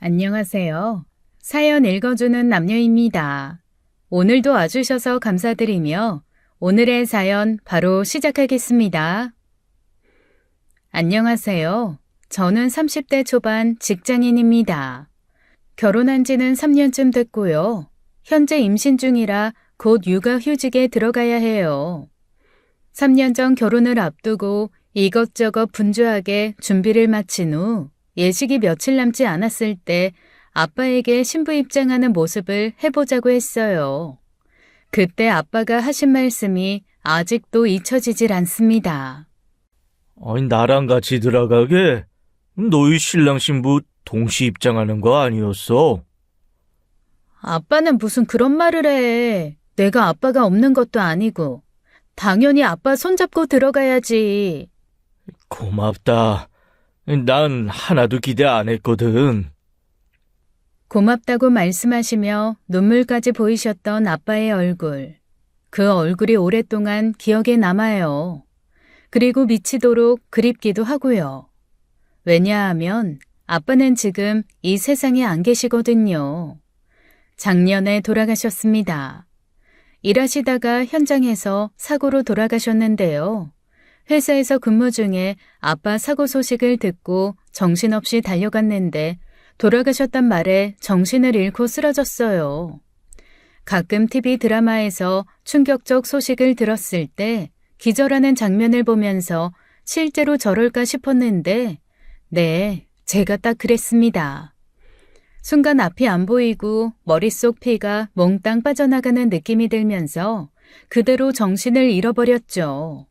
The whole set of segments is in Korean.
안녕하세요. 사연 읽어주는 남녀입니다. 오늘도 와주셔서 감사드리며 오늘의 사연 바로 시작하겠습니다. 안녕하세요. 저는 30대 초반 직장인입니다. 결혼한 지는 3년쯤 됐고요. 현재 임신 중이라 곧 육아휴직에 들어가야 해요. 3년 전 결혼을 앞두고 이것저것 분주하게 준비를 마친 후 예식이 며칠 남지 않았을 때 아빠에게 신부 입장하는 모습을 해보자고 했어요. 그때 아빠가 하신 말씀이 아직도 잊혀지질 않습니다. 아니, 나랑 같이 들어가게? 너희 신랑 신부 동시 입장하는 거 아니었어? 아빠는 무슨 그런 말을 해. 내가 아빠가 없는 것도 아니고. 당연히 아빠 손잡고 들어가야지. 고맙다. 난 하나도 기대 안 했거든. 고맙다고 말씀하시며 눈물까지 보이셨던 아빠의 얼굴. 그 얼굴이 오랫동안 기억에 남아요. 그리고 미치도록 그립기도 하고요. 왜냐하면 아빠는 지금 이 세상에 안 계시거든요. 작년에 돌아가셨습니다. 일하시다가 현장에서 사고로 돌아가셨는데요. 회사에서 근무 중에 아빠 사고 소식을 듣고 정신없이 달려갔는데 돌아가셨단 말에 정신을 잃고 쓰러졌어요. 가끔 TV 드라마에서 충격적 소식을 들었을 때 기절하는 장면을 보면서 실제로 저럴까 싶었는데 네, 제가 딱 그랬습니다. 순간 앞이 안 보이고 머릿속 피가 몽땅 빠져나가는 느낌이 들면서 그대로 정신을 잃어버렸죠.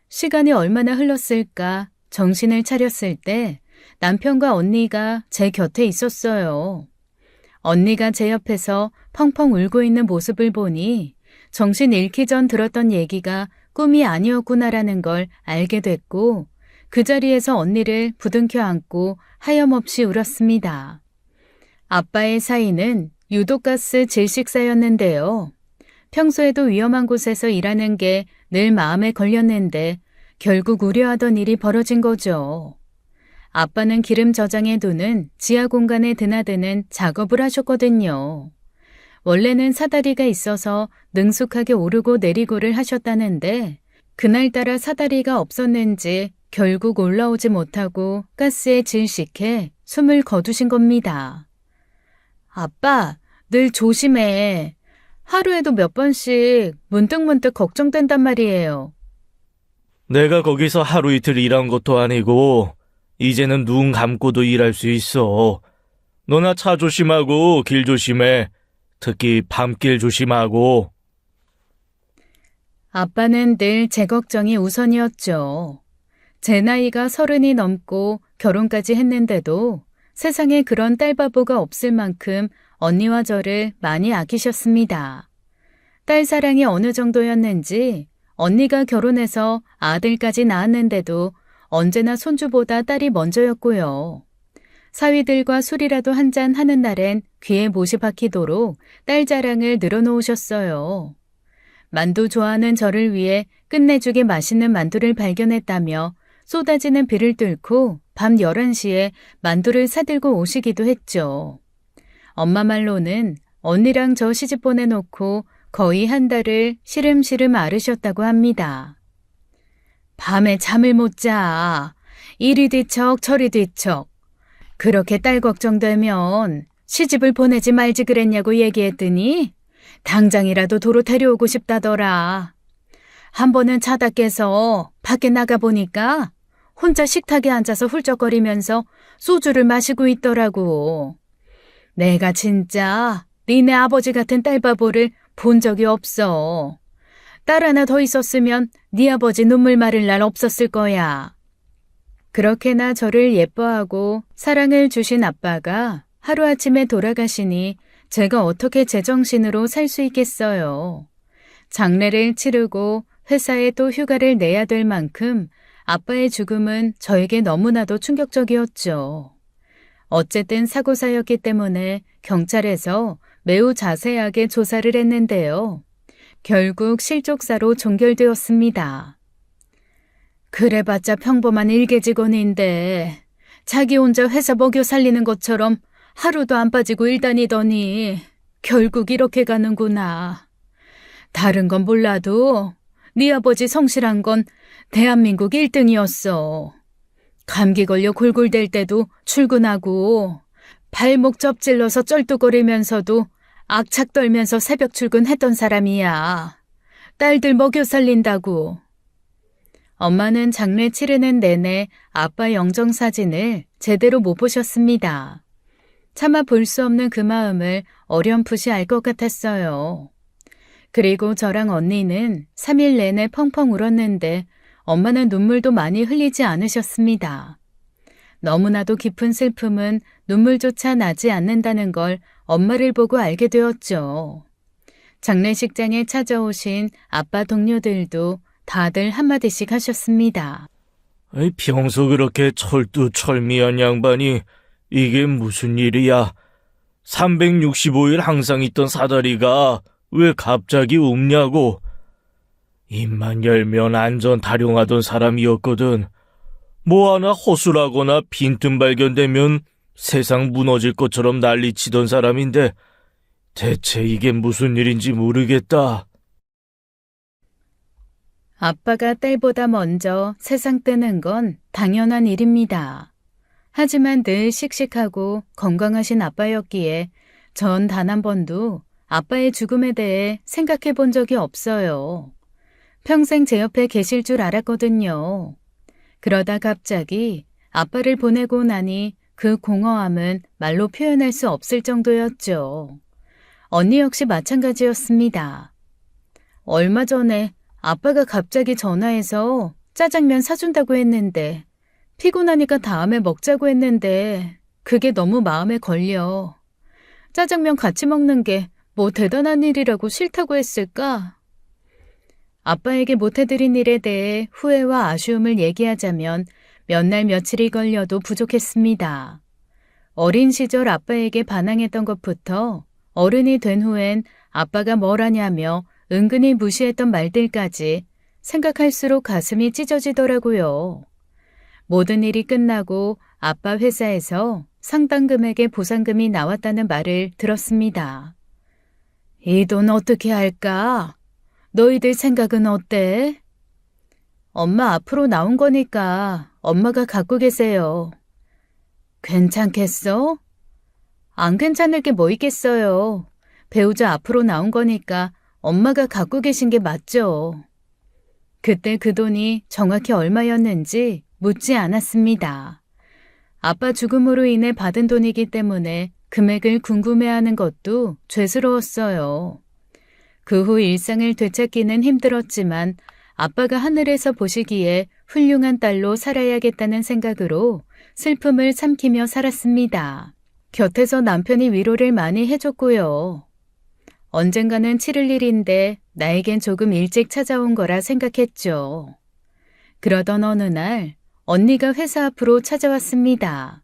시간이 얼마나 흘렀을까 정신을 차렸을 때 남편과 언니가 제 곁에 있었어요. 언니가 제 옆에서 펑펑 울고 있는 모습을 보니 정신 잃기 전 들었던 얘기가 꿈이 아니었구나라는 걸 알게 됐고 그 자리에서 언니를 부둥켜 안고 하염없이 울었습니다. 아빠의 사인은 유독가스 질식사였는데요. 평소에도 위험한 곳에서 일하는 게 늘 마음에 걸렸는데 결국 우려하던 일이 벌어진 거죠. 아빠는 기름 저장해 두는 지하 공간에 드나드는 작업을 하셨거든요. 원래는 사다리가 있어서 능숙하게 오르고 내리고를 하셨다는데 그날따라 사다리가 없었는지 결국 올라오지 못하고 가스에 질식해 숨을 거두신 겁니다. 아빠, 늘 조심해. 하루에도 몇 번씩 문득문득 걱정된단 말이에요. 내가 거기서 하루 이틀 일한 것도 아니고 이제는 눈 감고도 일할 수 있어. 너나 차 조심하고 길 조심해. 특히 밤길 조심하고. 아빠는 늘 제 걱정이 우선이었죠. 제 나이가 30이 넘고 결혼까지 했는데도 세상에 그런 딸바보가 없을 만큼 언니와 저를 많이 아끼셨습니다. 딸 사랑이 어느 정도였는지 언니가 결혼해서 아들까지 낳았는데도 언제나 손주보다 딸이 먼저였고요. 사위들과 술이라도 한잔 하는 날엔 귀에 못이 박히도록 딸 자랑을 늘어놓으셨어요. 만두 좋아하는 저를 위해 끝내주게 맛있는 만두를 발견했다며 쏟아지는 비를 뚫고 밤 11시에 만두를 사들고 오시기도 했죠. 엄마 말로는 언니랑 저 시집 보내놓고 거의 한 달을 시름시름 앓으셨다고 합니다. 밤에 잠을 못 자. 이리 뒤척 저리 뒤척. 그렇게 딸 걱정되면 시집을 보내지 말지 그랬냐고 얘기했더니 당장이라도 도로 데려오고 싶다더라. 한 번은 자다 깨서 밖에 나가보니까 혼자 식탁에 앉아서 훌쩍거리면서 소주를 마시고 있더라고. 내가 진짜 니네 아버지 같은 딸바보를 본 적이 없어. 딸 하나 더 있었으면 네 아버지 눈물 마를 날 없었을 거야. 그렇게나 저를 예뻐하고 사랑을 주신 아빠가 하루아침에 돌아가시니 제가 어떻게 제정신으로 살 수 있겠어요. 장례를 치르고 회사에 또 휴가를 내야 될 만큼 아빠의 죽음은 저에게 너무나도 충격적이었죠. 어쨌든 사고사였기 때문에 경찰에서 매우 자세하게 조사를 했는데요. 결국 실족사로 종결되었습니다. 그래봤자 평범한 일개 직원인데 자기 혼자 회사 먹여 살리는 것처럼 하루도 안 빠지고 일 다니더니 결국 이렇게 가는구나. 다른 건 몰라도 네 아버지 성실한 건 대한민국 1등이었어. 감기 걸려 골골댈 때도 출근하고 발목 접질러서 쩔뚝거리면서도 악착 떨면서 새벽 출근했던 사람이야. 딸들 먹여 살린다고. 엄마는 장례 치르는 내내 아빠 영정 사진을 제대로 못 보셨습니다. 차마 볼 수 없는 그 마음을 어렴풋이 알 것 같았어요. 그리고 저랑 언니는 3일 내내 펑펑 울었는데 엄마는 눈물도 많이 흘리지 않으셨습니다. 너무나도 깊은 슬픔은 눈물조차 나지 않는다는 걸 엄마를 보고 알게 되었죠. 장례식장에 찾아오신 아빠 동료들도 다들 한마디씩 하셨습니다. 평소 그렇게 철두철미한 양반이 이게 무슨 일이야? 365일 항상 있던 사다리가 왜 갑자기 웃냐고. 입만 열면 안전 타령하던 사람이었거든. 뭐 하나 허술하거나 빈틈 발견되면 세상 무너질 것처럼 난리치던 사람인데 대체 이게 무슨 일인지 모르겠다. 아빠가 딸보다 먼저 세상 뜨는 건 당연한 일입니다. 하지만 늘 씩씩하고 건강하신 아빠였기에 전 단 한 번도 아빠의 죽음에 대해 생각해 본 적이 없어요. 평생 제 옆에 계실 줄 알았거든요. 그러다 갑자기 아빠를 보내고 나니 그 공허함은 말로 표현할 수 없을 정도였죠. 언니 역시 마찬가지였습니다. 얼마 전에 아빠가 갑자기 전화해서 짜장면 사준다고 했는데 피곤하니까 다음에 먹자고 했는데 그게 너무 마음에 걸려. 짜장면 같이 먹는 게 뭐 대단한 일이라고 싫다고 했을까? 아빠에게 못해드린 일에 대해 후회와 아쉬움을 얘기하자면 몇 날 며칠이 걸려도 부족했습니다. 어린 시절 아빠에게 반항했던 것부터 어른이 된 후엔 아빠가 뭘 하냐며 은근히 무시했던 말들까지 생각할수록 가슴이 찢어지더라고요. 모든 일이 끝나고 아빠 회사에서 상당 금액의 보상금이 나왔다는 말을 들었습니다. 이 돈 어떻게 할까? 너희들 생각은 어때? 엄마 앞으로 나온 거니까 엄마가 갖고 계세요. 괜찮겠어? 안 괜찮을 게 뭐 있겠어요. 배우자 앞으로 나온 거니까 엄마가 갖고 계신 게 맞죠. 그때 그 돈이 정확히 얼마였는지 묻지 않았습니다. 아빠 죽음으로 인해 받은 돈이기 때문에 금액을 궁금해하는 것도 죄스러웠어요. 그 후 일상을 되찾기는 힘들었지만 아빠가 하늘에서 보시기에 훌륭한 딸로 살아야겠다는 생각으로 슬픔을 삼키며 살았습니다. 곁에서 남편이 위로를 많이 해줬고요. 언젠가는 치를 일인데 나에겐 조금 일찍 찾아온 거라 생각했죠. 그러던 어느 날 언니가 회사 앞으로 찾아왔습니다.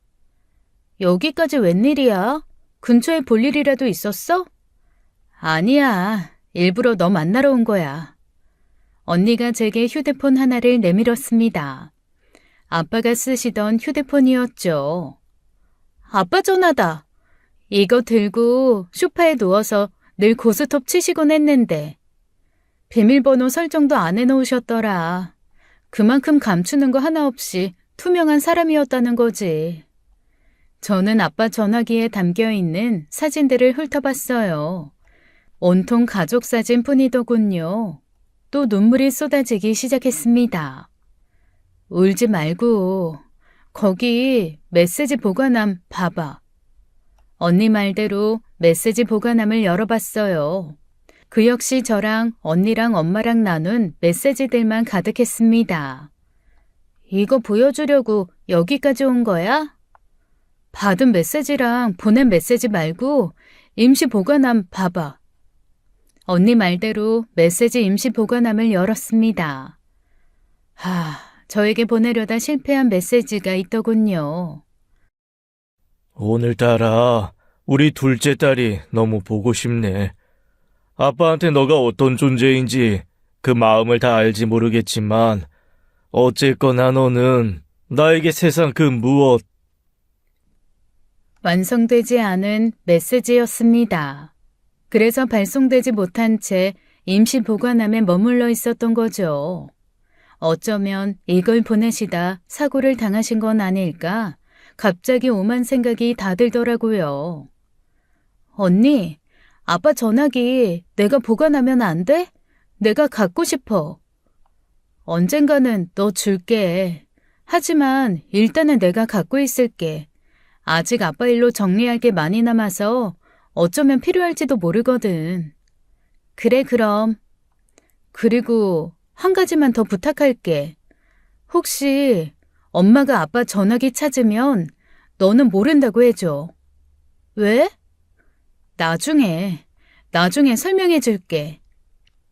여기까지 웬일이야? 근처에 볼 일이라도 있었어? 아니야. 일부러 너 만나러 온 거야. 언니가 제게 휴대폰 하나를 내밀었습니다. 아빠가 쓰시던 휴대폰이었죠. 아빠 전화다. 이거 들고 소파에 누워서 늘 고스톱 치시곤 했는데 비밀번호 설정도 안 해놓으셨더라. 그만큼 감추는 거 하나 없이 투명한 사람이었다는 거지. 저는 아빠 전화기에 담겨있는 사진들을 훑어봤어요. 온통 가족 사진뿐이더군요. 또 눈물이 쏟아지기 시작했습니다. 울지 말고 거기 메시지 보관함 봐봐. 언니 말대로 메시지 보관함을 열어봤어요. 그 역시 저랑 언니랑 엄마랑 나눈 메시지들만 가득했습니다. 이거 보여주려고 여기까지 온 거야? 받은 메시지랑 보낸 메시지 말고 임시 보관함 봐봐. 언니 말대로 메시지 임시 보관함을 열었습니다. 저에게 보내려다 실패한 메시지가 있더군요. 오늘따라 우리 둘째 딸이 너무 보고 싶네. 아빠한테 너가 어떤 존재인지 그 마음을 다 알지 모르겠지만 어쨌거나 너는 나에게 세상 그 무엇 완성되지 않은 메시지였습니다. 그래서 발송되지 못한 채 임시 보관함에 머물러 있었던 거죠. 어쩌면 이걸 보내시다 사고를 당하신 건 아닐까 갑자기 오만 생각이 다 들더라고요. 언니, 아빠 전화기 내가 보관하면 안 돼? 내가 갖고 싶어. 언젠가는 너 줄게. 하지만 일단은 내가 갖고 있을게. 아직 아빠 일로 정리할 게 많이 남아서 어쩌면 필요할지도 모르거든. 그래, 그럼. 그리고 한 가지만 더 부탁할게. 혹시 엄마가 아빠 전화기 찾으면 너는 모른다고 해줘. 왜? 나중에 설명해 줄게.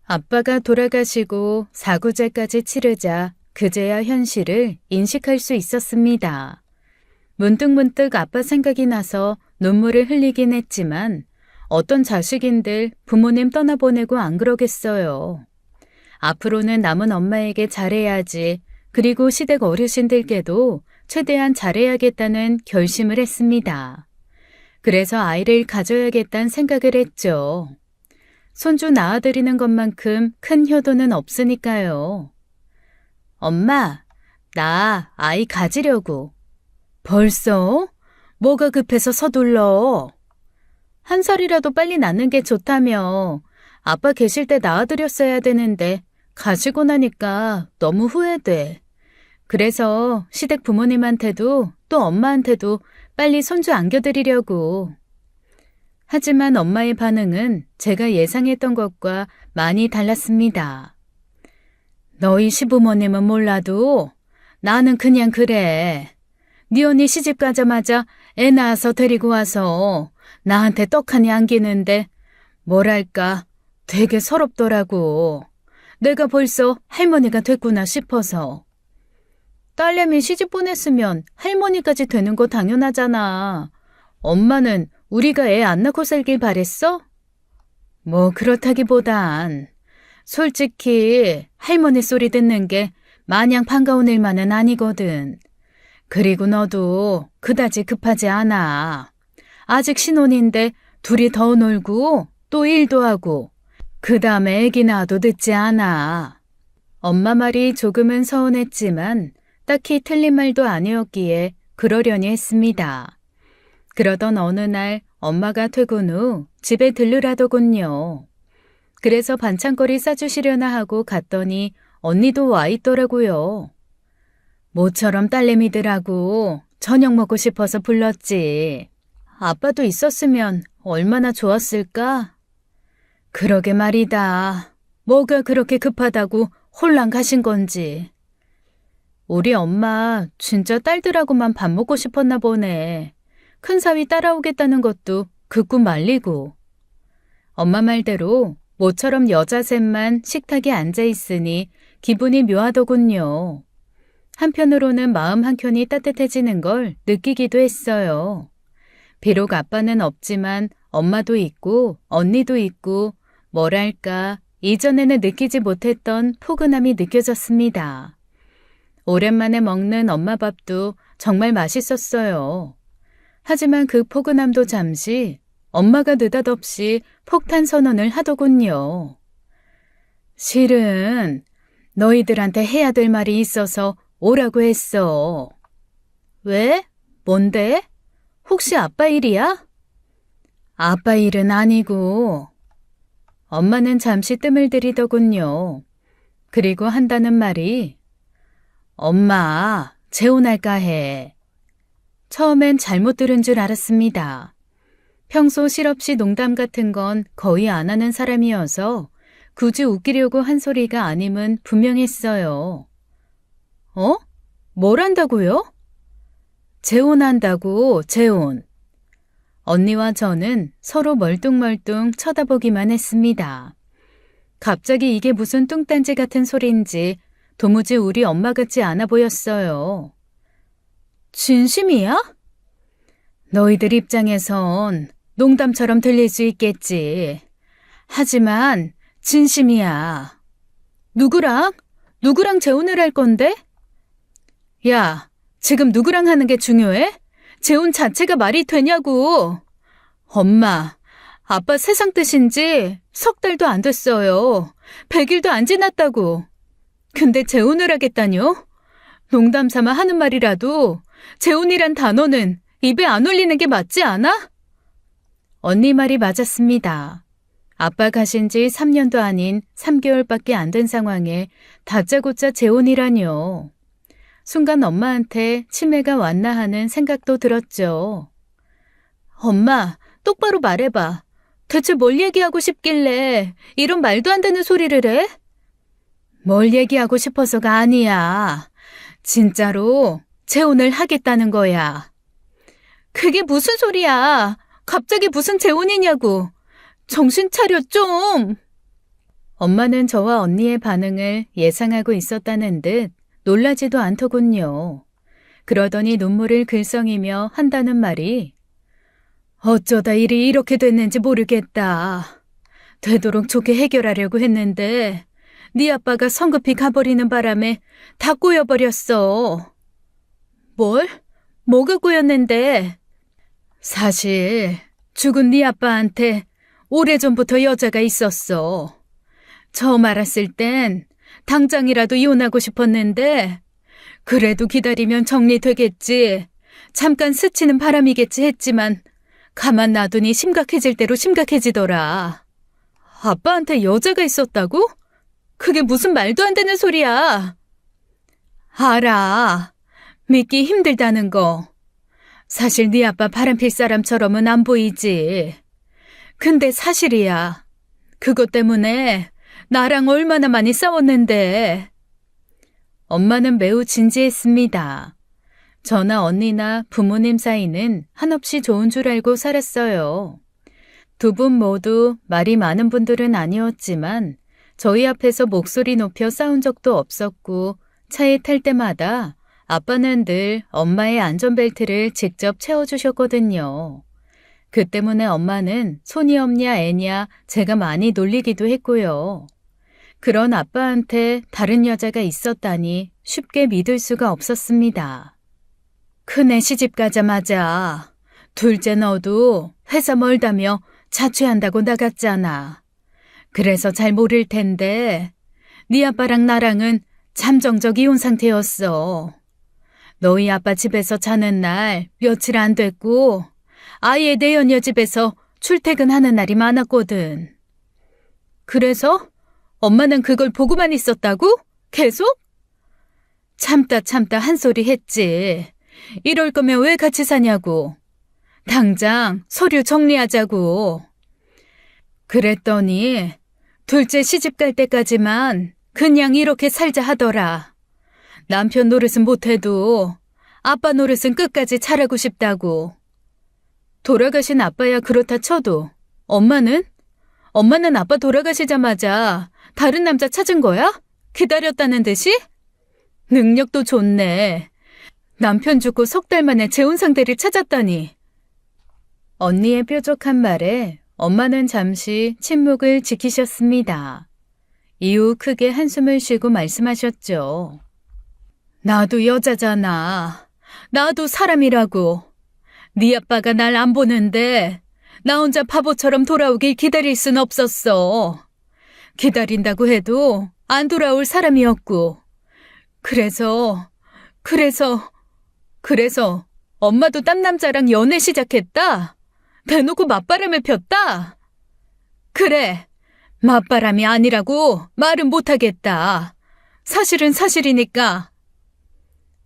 아빠가 돌아가시고 4구제까지 치르자 그제야 현실을 인식할 수 있었습니다. 문득문득 아빠 생각이 나서 눈물을 흘리긴 했지만 어떤 자식인들 부모님 떠나보내고 안 그러겠어요. 앞으로는 남은 엄마에게 잘해야지. 그리고 시댁 어르신들께도 최대한 잘해야겠다는 결심을 했습니다. 그래서 아이를 가져야겠다는 생각을 했죠. 손주 낳아드리는 것만큼 큰 효도는 없으니까요. 엄마, 나 아이 가지려고. 벌써? 뭐가 급해서 서둘러? 1살이라도 빨리 낳는 게 좋다며. 아빠 계실 때 낳아드렸어야 되는데 가시고 나니까 너무 후회돼. 그래서 시댁 부모님한테도 또 엄마한테도 빨리 손주 안겨드리려고. 하지만 엄마의 반응은 제가 예상했던 것과 많이 달랐습니다. 너희 시부모님은 몰라도 나는 그냥 그래. 네 언니 시집 가자마자 애 낳아서 데리고 와서 나한테 떡하니 안기는데 뭐랄까 되게 서럽더라고. 내가 벌써 할머니가 됐구나 싶어서. 딸내미 시집 보냈으면 할머니까지 되는 거 당연하잖아. 엄마는 우리가 애 안 낳고 살길 바랬어? 뭐 그렇다기보단 솔직히 할머니 소리 듣는 게 마냥 반가운 일만은 아니거든. 그리고 너도 그다지 급하지 않아. 아직 신혼인데 둘이 더 놀고 또 일도 하고 그 다음에 애기 낳아도 늦지 않아. 엄마 말이 조금은 서운했지만 딱히 틀린 말도 아니었기에 그러려니 했습니다. 그러던 어느 날 엄마가 퇴근 후 집에 들르라더군요. 그래서 반찬거리 싸주시려나 하고 갔더니 언니도 와 있더라고요. 모처럼 딸내미들하고 저녁 먹고 싶어서 불렀지. 아빠도 있었으면 얼마나 좋았을까? 그러게 말이다. 뭐가 그렇게 급하다고 홀랑 가신 건지. 우리 엄마 진짜 딸들하고만 밥 먹고 싶었나 보네. 큰사위 따라오겠다는 것도 그 꿈 말리고. 엄마 말대로 모처럼 여자 셋만 식탁에 앉아있으니 기분이 묘하더군요. 한편으로는 마음 한켠이 따뜻해지는 걸 느끼기도 했어요. 비록 아빠는 없지만 엄마도 있고 언니도 있고 뭐랄까 이전에는 느끼지 못했던 포근함이 느껴졌습니다. 오랜만에 먹는 엄마 밥도 정말 맛있었어요. 하지만 그 포근함도 잠시 엄마가 느닷없이 폭탄 선언을 하더군요. 실은 너희들한테 해야 될 말이 있어서 오라고 했어. 왜? 뭔데? 혹시 아빠 일이야? 아빠 일은 아니고. 엄마는 잠시 뜸을 들이더군요. 그리고 한다는 말이 엄마, 재혼할까 해. 처음엔 잘못 들은 줄 알았습니다. 평소 실없이 농담 같은 건 거의 안 하는 사람이어서 굳이 웃기려고 한 소리가 아님은 분명했어요. 어? 뭘 한다고요? 재혼한다고, 재혼. 언니와 저는 서로 멀뚱멀뚱 쳐다보기만 했습니다. 갑자기 이게 무슨 뚱딴지 같은 소리인지 도무지 우리 엄마 같지 않아 보였어요. 진심이야? 너희들 입장에선 농담처럼 들릴 수 있겠지. 하지만 진심이야. 누구랑? 누구랑 재혼을 할 건데? 야, 지금 누구랑 하는 게 중요해? 재혼 자체가 말이 되냐고. 엄마, 아빠 세상 뜨신 지 석 달도 안 됐어요. 100일도 안 지났다고. 근데 재혼을 하겠다뇨? 농담 삼아 하는 말이라도 재혼이란 단어는 입에 안 올리는 게 맞지 않아? 언니 말이 맞았습니다. 아빠 가신 지 3년도 아닌 3개월밖에 안 된 상황에 다짜고짜 재혼이라뇨. 순간 엄마한테 치매가 왔나 하는 생각도 들었죠. 엄마, 똑바로 말해봐. 대체 뭘 얘기하고 싶길래 이런 말도 안 되는 소리를 해? 뭘 얘기하고 싶어서가 아니야. 진짜로 재혼을 하겠다는 거야. 그게 무슨 소리야? 갑자기 무슨 재혼이냐고. 정신 차려 좀. 엄마는 저와 언니의 반응을 예상하고 있었다는 듯 놀라지도 않더군요. 그러더니 눈물을 글썽이며 한다는 말이 어쩌다 일이 이렇게 됐는지 모르겠다. 되도록 좋게 해결하려고 했는데 네 아빠가 성급히 가버리는 바람에 다 꼬여버렸어. 뭘? 뭐가 꼬였는데? 사실 죽은 네 아빠한테 오래전부터 여자가 있었어. 처음 알았을 땐 당장이라도 이혼하고 싶었는데 그래도 기다리면 정리되겠지. 잠깐 스치는 바람이겠지 했지만 가만 놔두니 심각해질 대로 심각해지더라. 아빠한테 여자가 있었다고? 그게 무슨 말도 안 되는 소리야. 알아. 믿기 힘들다는 거. 사실 네 아빠 바람필 사람처럼은 안 보이지. 근데 사실이야. 그것 때문에 나랑 얼마나 많이 싸웠는데. 엄마는 매우 진지했습니다. 저나 언니나 부모님 사이는 한없이 좋은 줄 알고 살았어요. 두 분 모두 말이 많은 분들은 아니었지만 저희 앞에서 목소리 높여 싸운 적도 없었고 차에 탈 때마다 아빠는 늘 엄마의 안전벨트를 직접 채워주셨거든요. 그 때문에 엄마는 손이 없냐 애냐 제가 많이 놀리기도 했고요. 그런 아빠한테 다른 여자가 있었다니 쉽게 믿을 수가 없었습니다. 큰애 시집 가자마자 둘째 너도 회사 멀다며 자취한다고 나갔잖아. 그래서 잘 모를 텐데 네 아빠랑 나랑은 잠정적 이혼 상태였어. 너희 아빠 집에서 자는 날 며칠 안 됐고 아예 내연녀 집에서 출퇴근하는 날이 많았거든. 그래서 엄마는 그걸 보고만 있었다고? 계속? 참다 한 소리 했지. 이럴 거면 왜 같이 사냐고. 당장 서류 정리하자고. 그랬더니 둘째 시집 갈 때까지만 그냥 이렇게 살자 하더라. 남편 노릇은 못해도 아빠 노릇은 끝까지 잘하고 싶다고. 돌아가신 아빠야 그렇다 쳐도 엄마는? 엄마는 아빠 돌아가시자마자 다른 남자 찾은 거야? 기다렸다는 듯이? 능력도 좋네. 남편 죽고 석 달 만에 재혼 상대를 찾았다니. 언니의 뾰족한 말에 엄마는 잠시 침묵을 지키셨습니다. 이후 크게 한숨을 쉬고 말씀하셨죠. 나도 여자잖아. 나도 사람이라고. 네 아빠가 날 안 보는데 나 혼자 바보처럼 돌아오길 기다릴 순 없었어. 기다린다고 해도 안 돌아올 사람이었고. 그래서 엄마도 딴 남자랑 연애 시작했다? 대놓고 맞바람을 폈다? 그래, 맞바람이 아니라고 말은 못하겠다. 사실은 사실이니까.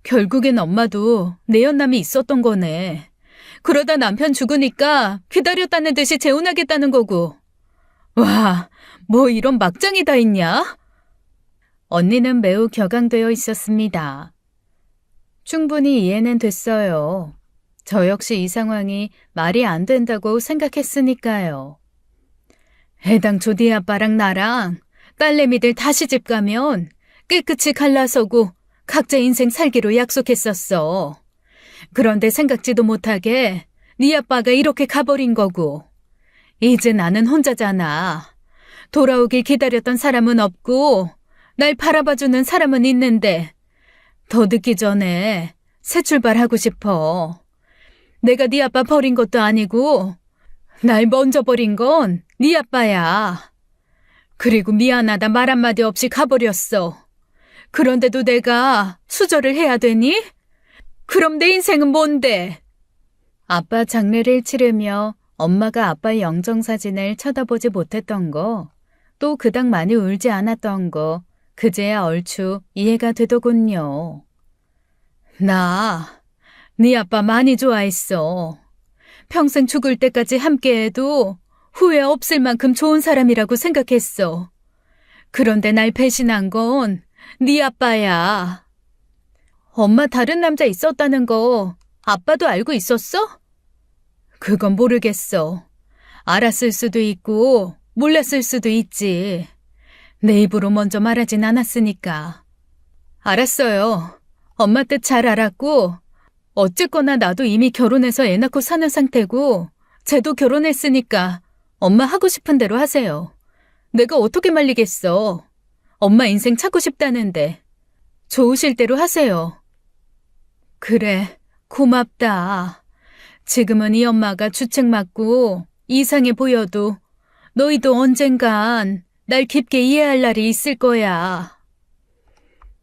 결국엔 엄마도 내연남이 있었던 거네. 그러다 남편 죽으니까 기다렸다는 듯이 재혼하겠다는 거고. 와, 뭐 이런 막장이 다 있냐? 언니는 매우 격앙되어 있었습니다. 충분히 이해는 됐어요. 저 역시 이 상황이 말이 안 된다고 생각했으니까요. 애당초 네 아빠랑 나랑 딸내미들 다 시집 가면 깨끗이 갈라서고 각자 인생 살기로 약속했었어. 그런데 생각지도 못하게 네 아빠가 이렇게 가버린 거고. 이제 나는 혼자잖아. 돌아오길 기다렸던 사람은 없고 날 바라봐주는 사람은 있는데 더 늦기 전에 새 출발하고 싶어. 내가 네 아빠 버린 것도 아니고 날 먼저 버린 건 네 아빠야. 그리고 미안하다 말 한마디 없이 가버렸어. 그런데도 내가 수절을 해야 되니? 그럼 내 인생은 뭔데? 아빠 장례를 치르며 엄마가 아빠의 영정사진을 쳐다보지 못했던 거, 또 그닥 많이 울지 않았던 거, 그제야 얼추 이해가 되더군요. 네 아빠 많이 좋아했어. 평생 죽을 때까지 함께해도 후회 없을 만큼 좋은 사람이라고 생각했어. 그런데 날 배신한 건 네 아빠야. 엄마 다른 남자 있었다는 거 아빠도 알고 있었어? 그건 모르겠어. 알았을 수도 있고 몰랐을 수도 있지. 내 입으로 먼저 말하진 않았으니까. 알았어요. 엄마 뜻 잘 알았고 어쨌거나 나도 이미 결혼해서 애 낳고 사는 상태고 쟤도 결혼했으니까 엄마 하고 싶은 대로 하세요. 내가 어떻게 말리겠어. 엄마 인생 찾고 싶다는데 좋으실 대로 하세요. 그래, 고맙다. 지금은 이 엄마가 주책 맞고 이상해 보여도 너희도 언젠간 날 깊게 이해할 날이 있을 거야.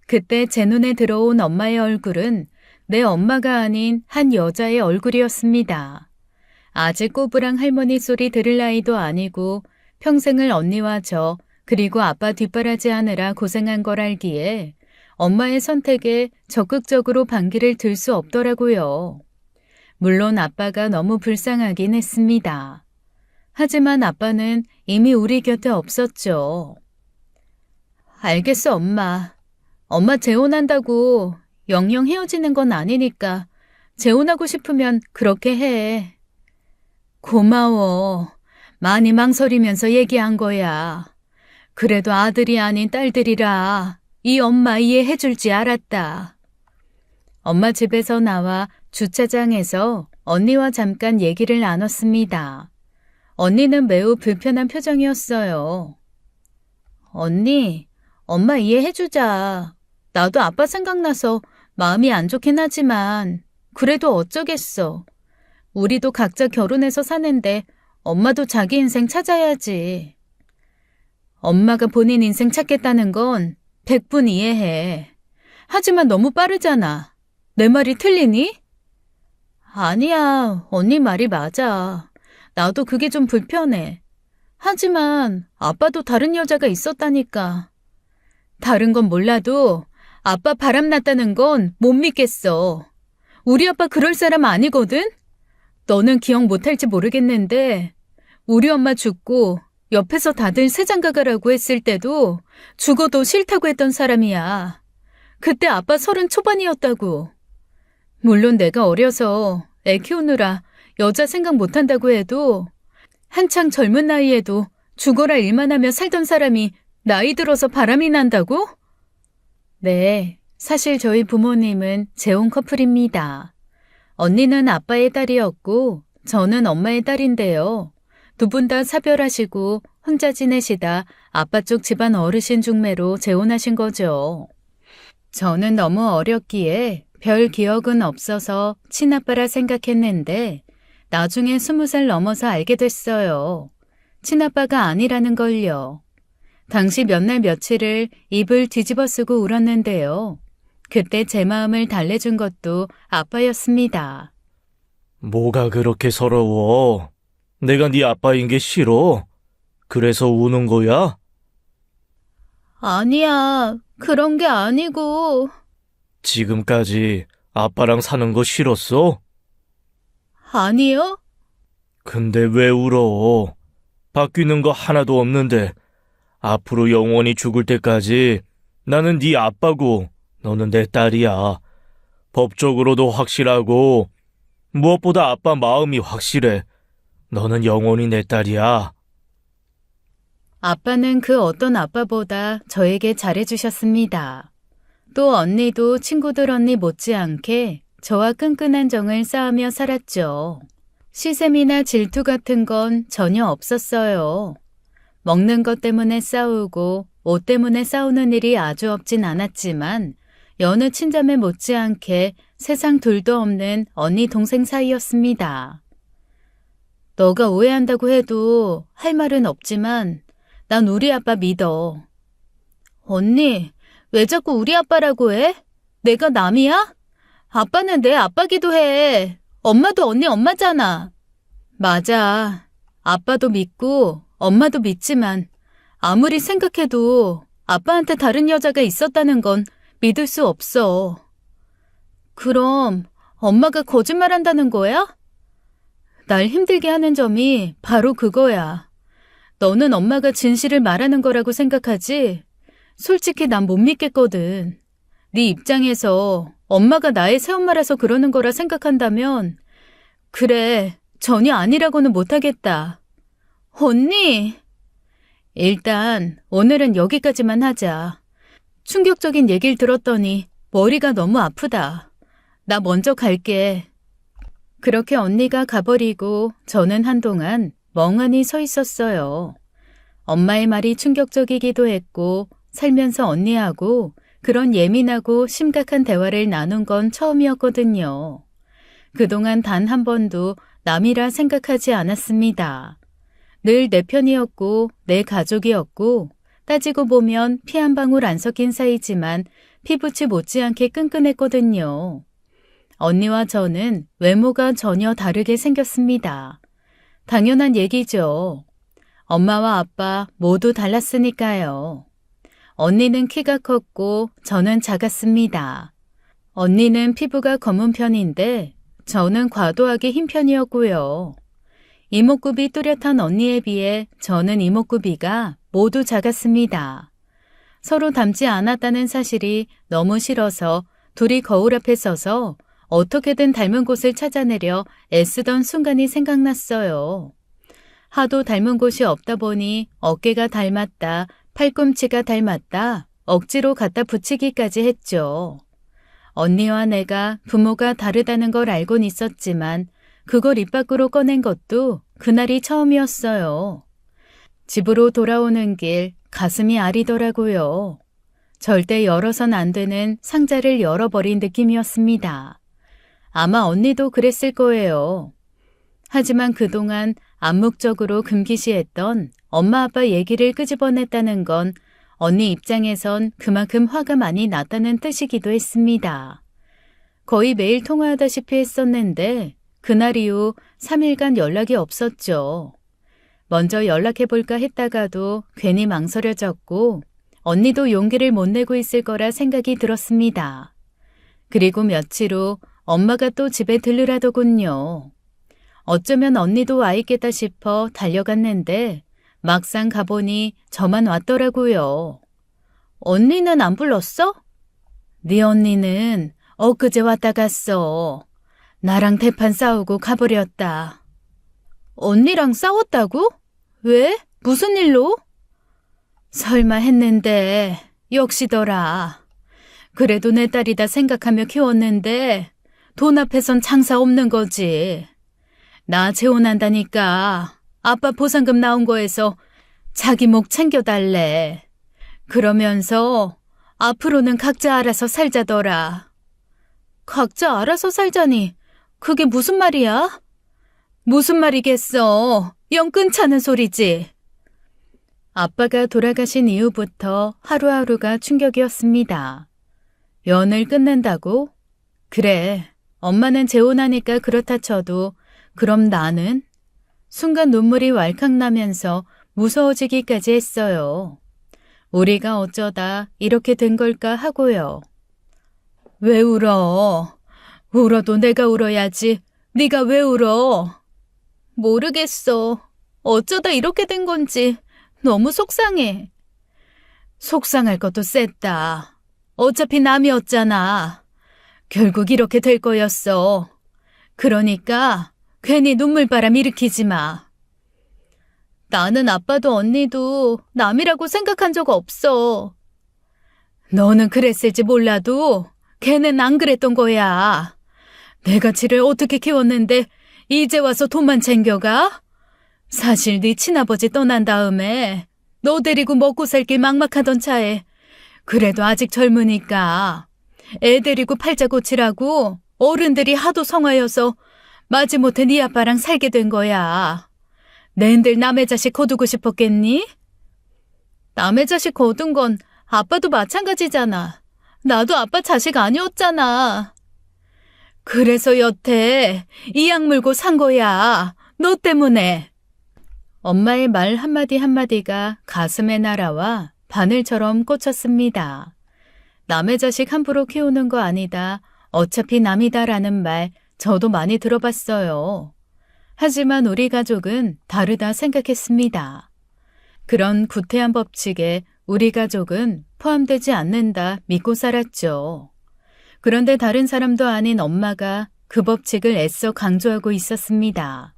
그때 제 눈에 들어온 엄마의 얼굴은 내 엄마가 아닌 한 여자의 얼굴이었습니다. 아직 꼬부랑 할머니 소리 들을 나이도 아니고 평생을 언니와 저 그리고 아빠 뒷바라지 하느라 고생한 걸 알기에 엄마의 선택에 적극적으로 반기를 들 수 없더라고요. 물론 아빠가 너무 불쌍하긴 했습니다. 하지만 아빠는 이미 우리 곁에 없었죠. 알겠어, 엄마. 엄마 재혼한다고 영영 헤어지는 건 아니니까 재혼하고 싶으면 그렇게 해. 고마워. 많이 망설이면서 얘기한 거야. 그래도 아들이 아닌 딸들이라 이 엄마 이해해 줄 줄 알았다. 엄마 집에서 나와 주차장에서 언니와 잠깐 얘기를 나눴습니다. 언니는 매우 불편한 표정이었어요. 언니, 엄마 이해해 주자. 나도 아빠 생각나서 마음이 안 좋긴 하지만 그래도 어쩌겠어. 우리도 각자 결혼해서 사는데 엄마도 자기 인생 찾아야지. 엄마가 본인 인생 찾겠다는 건 100분 이해해. 하지만 너무 빠르잖아. 내 말이 틀리니? 아니야, 언니 말이 맞아. 나도 그게 좀 불편해. 하지만 아빠도 다른 여자가 있었다니까. 다른 건 몰라도 아빠 바람났다는 건 못 믿겠어. 우리 아빠 그럴 사람 아니거든? 너는 기억 못할지 모르겠는데 우리 엄마 죽고 옆에서 다들 새장가 가라고 했을 때도 죽어도 싫다고 했던 사람이야. 그때 아빠 30 초반이었다고. 물론 내가 어려서 애 키우느라 여자 생각 못한다고 해도 한창 젊은 나이에도 죽어라 일만 하며 살던 사람이 나이 들어서 바람이 난다고? 네, 사실 저희 부모님은 재혼 커플입니다. 언니는 아빠의 딸이었고 저는 엄마의 딸인데요. 두 분 다 사별하시고 혼자 지내시다 아빠 쪽 집안 어르신 중매로 재혼하신 거죠. 저는 너무 어렸기에 별 기억은 없어서 친아빠라 생각했는데 나중에 20살 넘어서 알게 됐어요. 친아빠가 아니라는 걸요. 당시 몇 날 며칠을 입을 뒤집어 쓰고 울었는데요. 그때 제 마음을 달래준 것도 아빠였습니다. 뭐가 그렇게 서러워? 내가 네 아빠인 게 싫어? 그래서 우는 거야? 아니야, 그런 게 아니고. 지금까지 아빠랑 사는 거 싫었어? 아니요? 근데 왜 울어? 바뀌는 거 하나도 없는데 앞으로 영원히 죽을 때까지 나는 네 아빠고 너는 내 딸이야. 법적으로도 확실하고 무엇보다 아빠 마음이 확실해. 너는 영원히 내 딸이야. 아빠는 그 어떤 아빠보다 저에게 잘해주셨습니다. 또 언니도 친구들 언니 못지않게 저와 끈끈한 정을 쌓으며 살았죠. 시샘이나 질투 같은 건 전혀 없었어요. 먹는 것 때문에 싸우고 옷 때문에 싸우는 일이 아주 없진 않았지만 여느 친자매 못지않게 세상 둘도 없는 언니 동생 사이였습니다. 너가 오해한다고 해도 할 말은 없지만 난 우리 아빠 믿어. 언니, 왜 자꾸 우리 아빠라고 해? 내가 남이야? 아빠는 내 아빠기도 해. 엄마도 언니 엄마잖아. 맞아. 아빠도 믿고 엄마도 믿지만 아무리 생각해도 아빠한테 다른 여자가 있었다는 건 믿을 수 없어. 그럼 엄마가 거짓말한다는 거야? 날 힘들게 하는 점이 바로 그거야. 너는 엄마가 진실을 말하는 거라고 생각하지? 솔직히 난 못 믿겠거든. 네 입장에서 엄마가 나의 새엄마라서 그러는 거라 생각한다면 그래, 전혀 아니라고는 못하겠다. 언니! 일단 오늘은 여기까지만 하자. 충격적인 얘기를 들었더니 머리가 너무 아프다. 나 먼저 갈게. 그렇게 언니가 가버리고 저는 한동안 멍하니 서 있었어요. 엄마의 말이 충격적이기도 했고 살면서 언니하고 그런 예민하고 심각한 대화를 나눈 건 처음이었거든요. 그동안 단 한 번도 남이라 생각하지 않았습니다. 늘 내 편이었고 내 가족이었고 따지고 보면 피 한 방울 안 섞인 사이지만 피부치 못지않게 끈끈했거든요. 언니와 저는 외모가 전혀 다르게 생겼습니다. 당연한 얘기죠. 엄마와 아빠 모두 달랐으니까요. 언니는 키가 컸고 저는 작았습니다. 언니는 피부가 검은 편인데 저는 과도하게 흰 편이었고요. 이목구비 뚜렷한 언니에 비해 저는 이목구비가 모두 작았습니다. 서로 닮지 않았다는 사실이 너무 싫어서 둘이 거울 앞에 서서 어떻게든 닮은 곳을 찾아내려 애쓰던 순간이 생각났어요. 하도 닮은 곳이 없다 보니 어깨가 닮았다, 팔꿈치가 닮았다, 억지로 갖다 붙이기까지 했죠. 언니와 내가 부모가 다르다는 걸 알고는 있었지만 그걸 입 밖으로 꺼낸 것도 그날이 처음이었어요. 집으로 돌아오는 길 가슴이 아리더라고요. 절대 열어선 안 되는 상자를 열어버린 느낌이었습니다. 아마 언니도 그랬을 거예요. 하지만 그동안 암묵적으로 금기시했던 엄마 아빠 얘기를 끄집어냈다는 건 언니 입장에선 그만큼 화가 많이 났다는 뜻이기도 했습니다. 거의 매일 통화하다시피 했었는데 그날 이후 3일간 연락이 없었죠. 먼저 연락해볼까 했다가도 괜히 망설여졌고 언니도 용기를 못 내고 있을 거라 생각이 들었습니다. 그리고 며칠 후 엄마가 또 집에 들르라더군요. 어쩌면 언니도 와 있겠다 싶어 달려갔는데 막상 가보니 저만 왔더라고요. 언니는 안 불렀어? 네 언니는 엊그제 왔다 갔어. 나랑 대판 싸우고 가버렸다. 언니랑 싸웠다고? 왜? 무슨 일로? 설마 했는데 역시더라. 그래도 내 딸이다 생각하며 키웠는데 돈 앞에선 장사 없는 거지. 나 재혼한다니까 아빠 보상금 나온 거에서 자기 목 챙겨달래. 그러면서 앞으로는 각자 알아서 살자더라. 각자 알아서 살자니 그게 무슨 말이야? 무슨 말이겠어. 영 끈차는 소리지. 아빠가 돌아가신 이후부터 하루하루가 충격이었습니다. 연을 끝낸다고? 그래, 엄마는 재혼하니까 그렇다 쳐도 그럼 나는? 순간 눈물이 왈칵 나면서 무서워지기까지 했어요. 우리가 어쩌다 이렇게 된 걸까 하고요. 왜 울어? 울어도 내가 울어야지. 네가 왜 울어? 모르겠어. 어쩌다 이렇게 된 건지 너무 속상해. 속상할 것도 셌다. 어차피 남이었잖아. 결국 이렇게 될 거였어. 그러니까 괜히 눈물바람 일으키지 마. 나는 아빠도 언니도 남이라고 생각한 적 없어. 너는 그랬을지 몰라도 걔는 안 그랬던 거야. 내가 지를 어떻게 키웠는데 이제 와서 돈만 챙겨가? 사실 네 친아버지 떠난 다음에 너 데리고 먹고 살 길 막막하던 차에 그래도 아직 젊으니까 애 데리고 팔자 고치라고 어른들이 하도 성화여서 마지못해 네 아빠랑 살게 된 거야. 낸들 남의 자식 거두고 싶었겠니? 남의 자식 거둔 건 아빠도 마찬가지잖아. 나도 아빠 자식 아니었잖아. 그래서 여태 이 약 물고 산 거야. 너 때문에. 엄마의 말 한마디 한마디가 가슴에 날아와 바늘처럼 꽂혔습니다. 남의 자식 함부로 키우는 거 아니다. 어차피 남이다라는 말 저도 많이 들어봤어요. 하지만 우리 가족은 다르다 생각했습니다. 그런 구태한 법칙에 우리 가족은 포함되지 않는다 믿고 살았죠. 그런데 다른 사람도 아닌 엄마가 그 법칙을 애써 강조하고 있었습니다.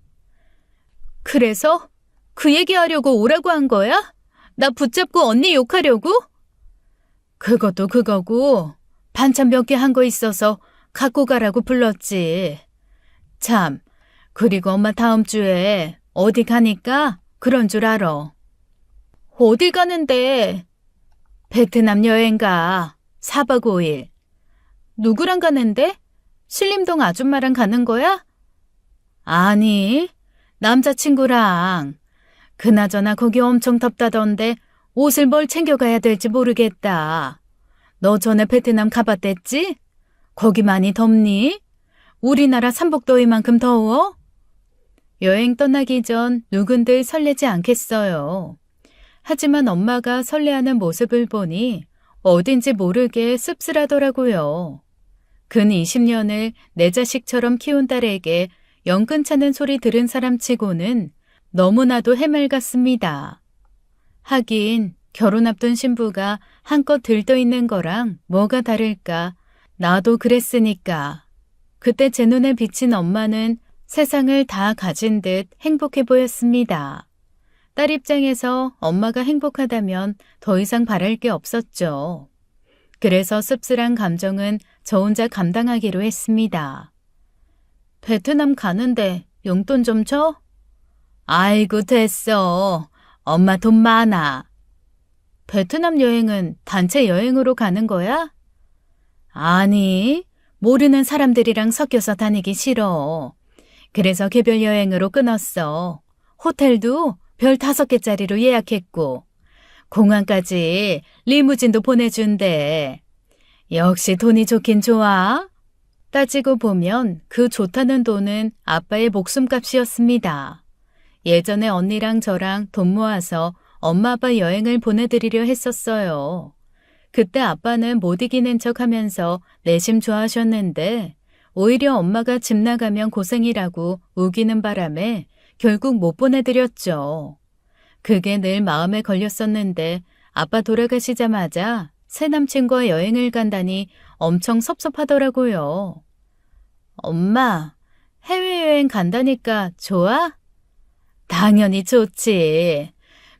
그래서 그 얘기하려고 오라고 한 거야? 나 붙잡고 언니 욕하려고? 그것도 그거고 반찬 몇 개 한 거 있어서 갖고 가라고 불렀지. 참, 그리고 엄마 다음 주에 어디 가니까 그런 줄 알아. 어딜 가는데? 베트남 여행 가. 4박 5일. 누구랑 가는데? 신림동 아줌마랑 가는 거야? 아니, 남자친구랑. 그나저나 거기 엄청 덥다던데 옷을 뭘 챙겨가야 될지 모르겠다. 너 전에 베트남 가봤댔지? 거기 많이 덥니? 우리나라 삼복더위만큼 더워? 여행 떠나기 전 누군들 설레지 않겠어요. 하지만 엄마가 설레하는 모습을 보니 어딘지 모르게 씁쓸하더라고요. 근 20년을 내 자식처럼 키운 딸에게 연근차는 소리 들은 사람치고는 너무나도 해맑았습니다. 하긴 결혼 앞둔 신부가 한껏 들떠있는 거랑 뭐가 다를까. 나도 그랬으니까. 그때 제 눈에 비친 엄마는 세상을 다 가진 듯 행복해 보였습니다. 딸 입장에서 엄마가 행복하다면 더 이상 바랄 게 없었죠. 그래서 씁쓸한 감정은 저 혼자 감당하기로 했습니다. 베트남 가는데 용돈 좀 줘? 아이고 됐어. 엄마 돈 많아. 베트남 여행은 단체 여행으로 가는 거야? 아니, 모르는 사람들이랑 섞여서 다니기 싫어. 그래서 개별 여행으로 끊었어. 호텔도 별 5개짜리로 예약했고 공항까지 리무진도 보내준대. 역시 돈이 좋긴 좋아. 따지고 보면 그 좋다는 돈은 아빠의 목숨값이었습니다. 예전에 언니랑 저랑 돈 모아서 엄마 아빠 여행을 보내드리려 했었어요. 그때 아빠는 못 이기는 척 하면서 내심 좋아하셨는데 오히려 엄마가 집 나가면 고생이라고 우기는 바람에 결국 못 보내드렸죠. 그게 늘 마음에 걸렸었는데 아빠 돌아가시자마자 새 남친과 여행을 간다니 엄청 섭섭하더라고요. 엄마, 해외여행 간다니까 좋아? 당연히 좋지.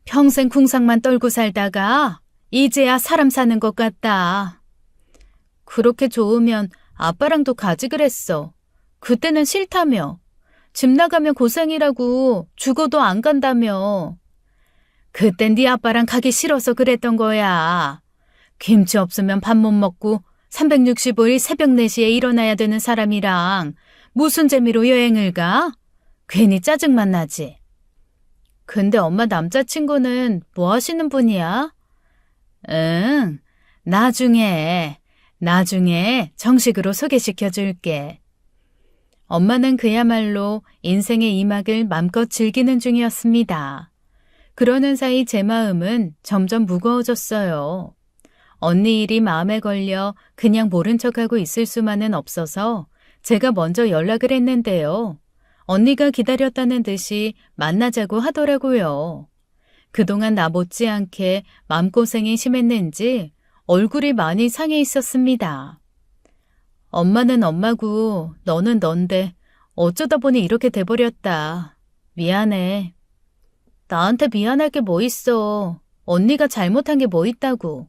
평생 궁상만 떨고 살다가 이제야 사람 사는 것 같다. 그렇게 좋으면 아빠랑도 가지 그랬어. 그때는 싫다며. 집 나가면 고생이라고 죽어도 안 간다며. 그땐 네 아빠랑 가기 싫어서 그랬던 거야. 김치 없으면 밥 못 먹고 365일 새벽 4시에 일어나야 되는 사람이랑 무슨 재미로 여행을 가? 괜히 짜증만 나지. 근데 엄마 남자친구는 뭐 하시는 분이야? 응, 나중에 정식으로 소개시켜 줄게. 엄마는 그야말로 인생의 이막을 맘껏 즐기는 중이었습니다. 그러는 사이 제 마음은 점점 무거워졌어요. 언니 일이 마음에 걸려 그냥 모른 척하고 있을 수만은 없어서 제가 먼저 연락을 했는데요. 언니가 기다렸다는 듯이 만나자고 하더라고요. 그동안 나 못지않게 마음고생이 심했는지 얼굴이 많이 상해 있었습니다. 엄마는 엄마고 너는 넌데 어쩌다 보니 이렇게 돼버렸다. 미안해. 나한테 미안할 게 뭐 있어. 언니가 잘못한 게 뭐 있다고.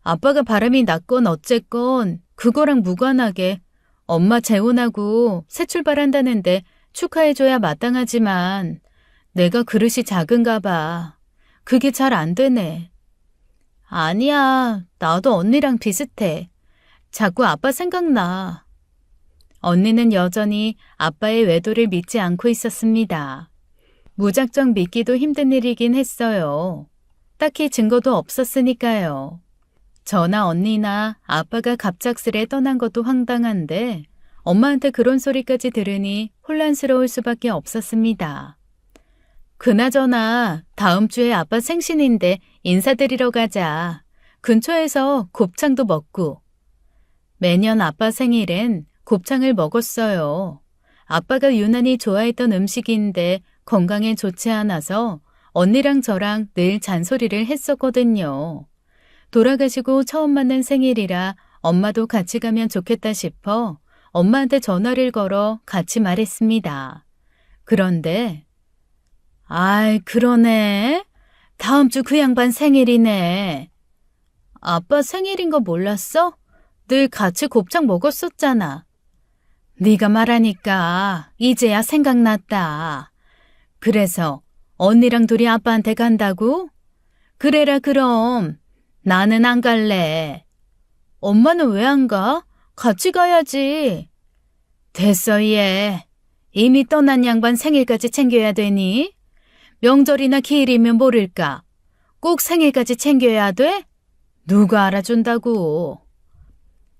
아빠가 바람이 났건 어쨌건 그거랑 무관하게 엄마 재혼하고 새 출발한다는데 축하해줘야 마땅하지만 내가 그릇이 작은가 봐. 그게 잘 안 되네. 아니야, 나도 언니랑 비슷해. 자꾸 아빠 생각나. 언니는 여전히 아빠의 외도를 믿지 않고 있었습니다. 무작정 믿기도 힘든 일이긴 했어요. 딱히 증거도 없었으니까요. 저나 언니나 아빠가 갑작스레 떠난 것도 황당한데 엄마한테 그런 소리까지 들으니 혼란스러울 수밖에 없었습니다. 그나저나 다음 주에 아빠 생신인데 인사드리러 가자. 근처에서 곱창도 먹고. 매년 아빠 생일엔 곱창을 먹었어요. 아빠가 유난히 좋아했던 음식인데 건강에 좋지 않아서 언니랑 저랑 늘 잔소리를 했었거든요. 돌아가시고 처음 맞는 생일이라 엄마도 같이 가면 좋겠다 싶어 엄마한테 전화를 걸어 같이 말했습니다. 그런데 아이, 그러네. 다음 주 그 양반 생일이네. 아빠 생일인 거 몰랐어? 늘 같이 곱창 먹었었잖아. 네가 말하니까 이제야 생각났다. 그래서 언니랑 둘이 아빠한테 간다고? 그래라 그럼. 나는 안 갈래. 엄마는 왜 안 가? 같이 가야지. 됐어 얘. 이미 떠난 양반 생일까지 챙겨야 되니? 명절이나 기일이면 모를까. 꼭 생일까지 챙겨야 돼? 누가 알아준다고.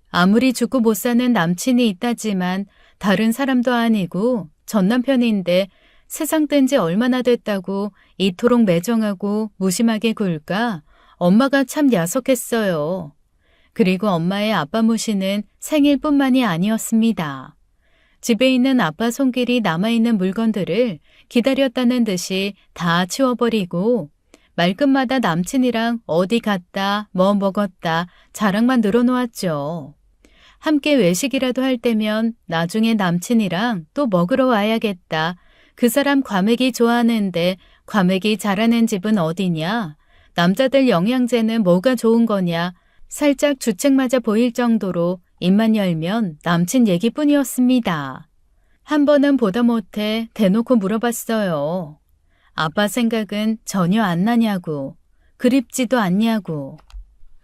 아무리 죽고 못 사는 남친이 있다지만 다른 사람도 아니고 전 남편인데 세상 뜬 지 얼마나 됐다고 이토록 매정하고 무심하게 굴까? 엄마가 참 야속했어요. 그리고 엄마의 아빠 모시는 생일뿐만이 아니었습니다. 집에 있는 아빠 손길이 남아있는 물건들을 기다렸다는 듯이 다 치워버리고 말끝마다 남친이랑 어디 갔다, 뭐 먹었다 자랑만 늘어놓았죠. 함께 외식이라도 할 때면 나중에 남친이랑 또 먹으러 와야겠다. 그 사람 과메기 좋아하는데 과메기 잘하는 집은 어디냐? 남자들 영양제는 뭐가 좋은 거냐? 살짝 주책 맞아 보일 정도로 입만 열면 남친 얘기뿐이었습니다. 한 번은 보다 못해 대놓고 물어봤어요. 아빠 생각은 전혀 안 나냐고. 그립지도 않냐고.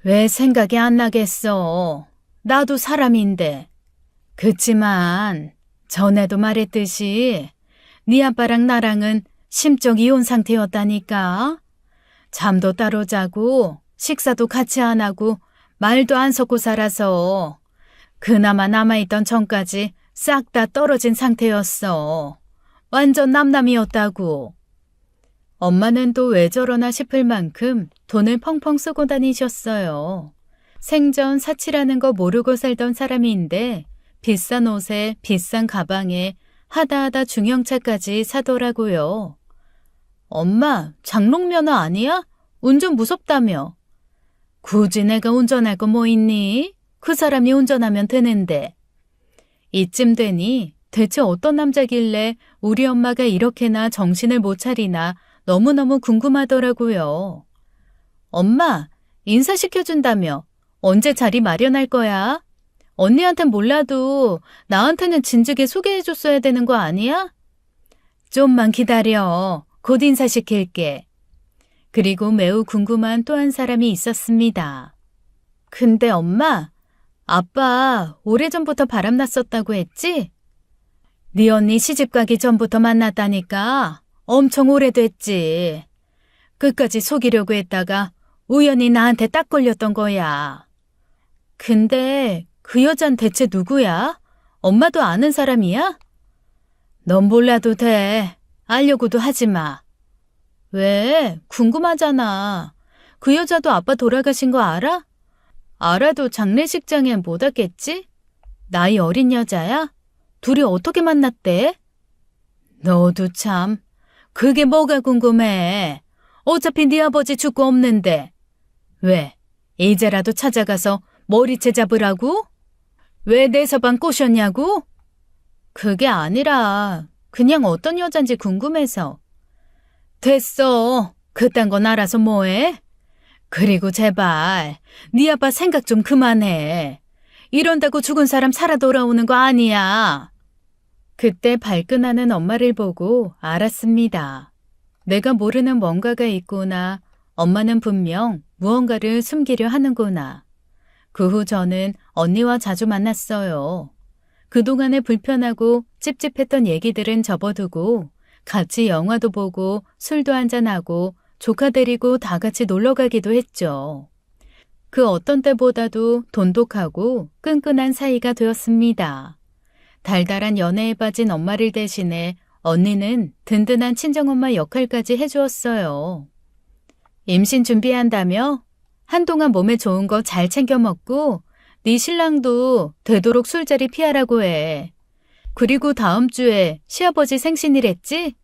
왜 생각이 안 나겠어. 나도 사람인데. 그치만 전에도 말했듯이 네 아빠랑 나랑은 심적 이혼 상태였다니까. 잠도 따로 자고 식사도 같이 안 하고 말도 안 섞고 살아서 그나마 남아있던 정까지 싹 다 떨어진 상태였어. 완전 남남이었다고. 엄마는 또 왜 저러나 싶을 만큼 돈을 펑펑 쓰고 다니셨어요. 생전 사치라는 거 모르고 살던 사람인데 비싼 옷에 비싼 가방에 하다하다 중형차까지 사더라고요. 엄마, 장롱면허 아니야? 운전 무섭다며. 굳이 내가 운전할 거 뭐 있니? 그 사람이 운전하면 되는데. 이쯤 되니 대체 어떤 남자길래 우리 엄마가 이렇게나 정신을 못 차리나 너무너무 궁금하더라고요. 엄마, 인사시켜준다며. 언제 자리 마련할 거야? 언니한텐 몰라도 나한테는 진즉에 소개해줬어야 되는 거 아니야? 좀만 기다려. 곧 인사시킬게. 그리고 매우 궁금한 또 한 사람이 있었습니다. 근데 엄마, 아빠 오래전부터 바람났었다고 했지? 네 언니 시집가기 전부터 만났다니까. 엄청 오래됐지. 끝까지 속이려고 했다가 우연히 나한테 딱 걸렸던 거야. 근데 그 여잔 대체 누구야? 엄마도 아는 사람이야? 넌 몰라도 돼. 알려고도 하지 마. 왜? 궁금하잖아. 그 여자도 아빠 돌아가신 거 알아? 알아도 장례식장엔 못 왔겠지? 나이 어린 여자야? 둘이 어떻게 만났대? 너도 참. 그게 뭐가 궁금해. 어차피 네 아버지 죽고 없는데. 왜? 이제라도 찾아가서 머리채 잡으라고? 왜 내 서방 꼬셨냐고? 그게 아니라 그냥 어떤 여잔지 궁금해서. 됐어. 그딴 건 알아서 뭐해? 그리고 제발 네 아빠 생각 좀 그만해. 이런다고 죽은 사람 살아 돌아오는 거 아니야. 그때 발끈하는 엄마를 보고 알았습니다. 내가 모르는 뭔가가 있구나. 엄마는 분명 무언가를 숨기려 하는구나. 그 후 저는 언니와 자주 만났어요. 그동안에 불편하고 찝찝했던 얘기들은 접어두고 같이 영화도 보고 술도 한잔하고 조카 데리고 다 같이 놀러 가기도 했죠. 그 어떤 때보다도 돈독하고 끈끈한 사이가 되었습니다. 달달한 연애에 빠진 엄마를 대신해 언니는 든든한 친정엄마 역할까지 해주었어요. 임신 준비한다며? 한동안 몸에 좋은 거 잘 챙겨 먹고 네 신랑도 되도록 술자리 피하라고 해. 그리고 다음 주에 시아버지 생신이랬지?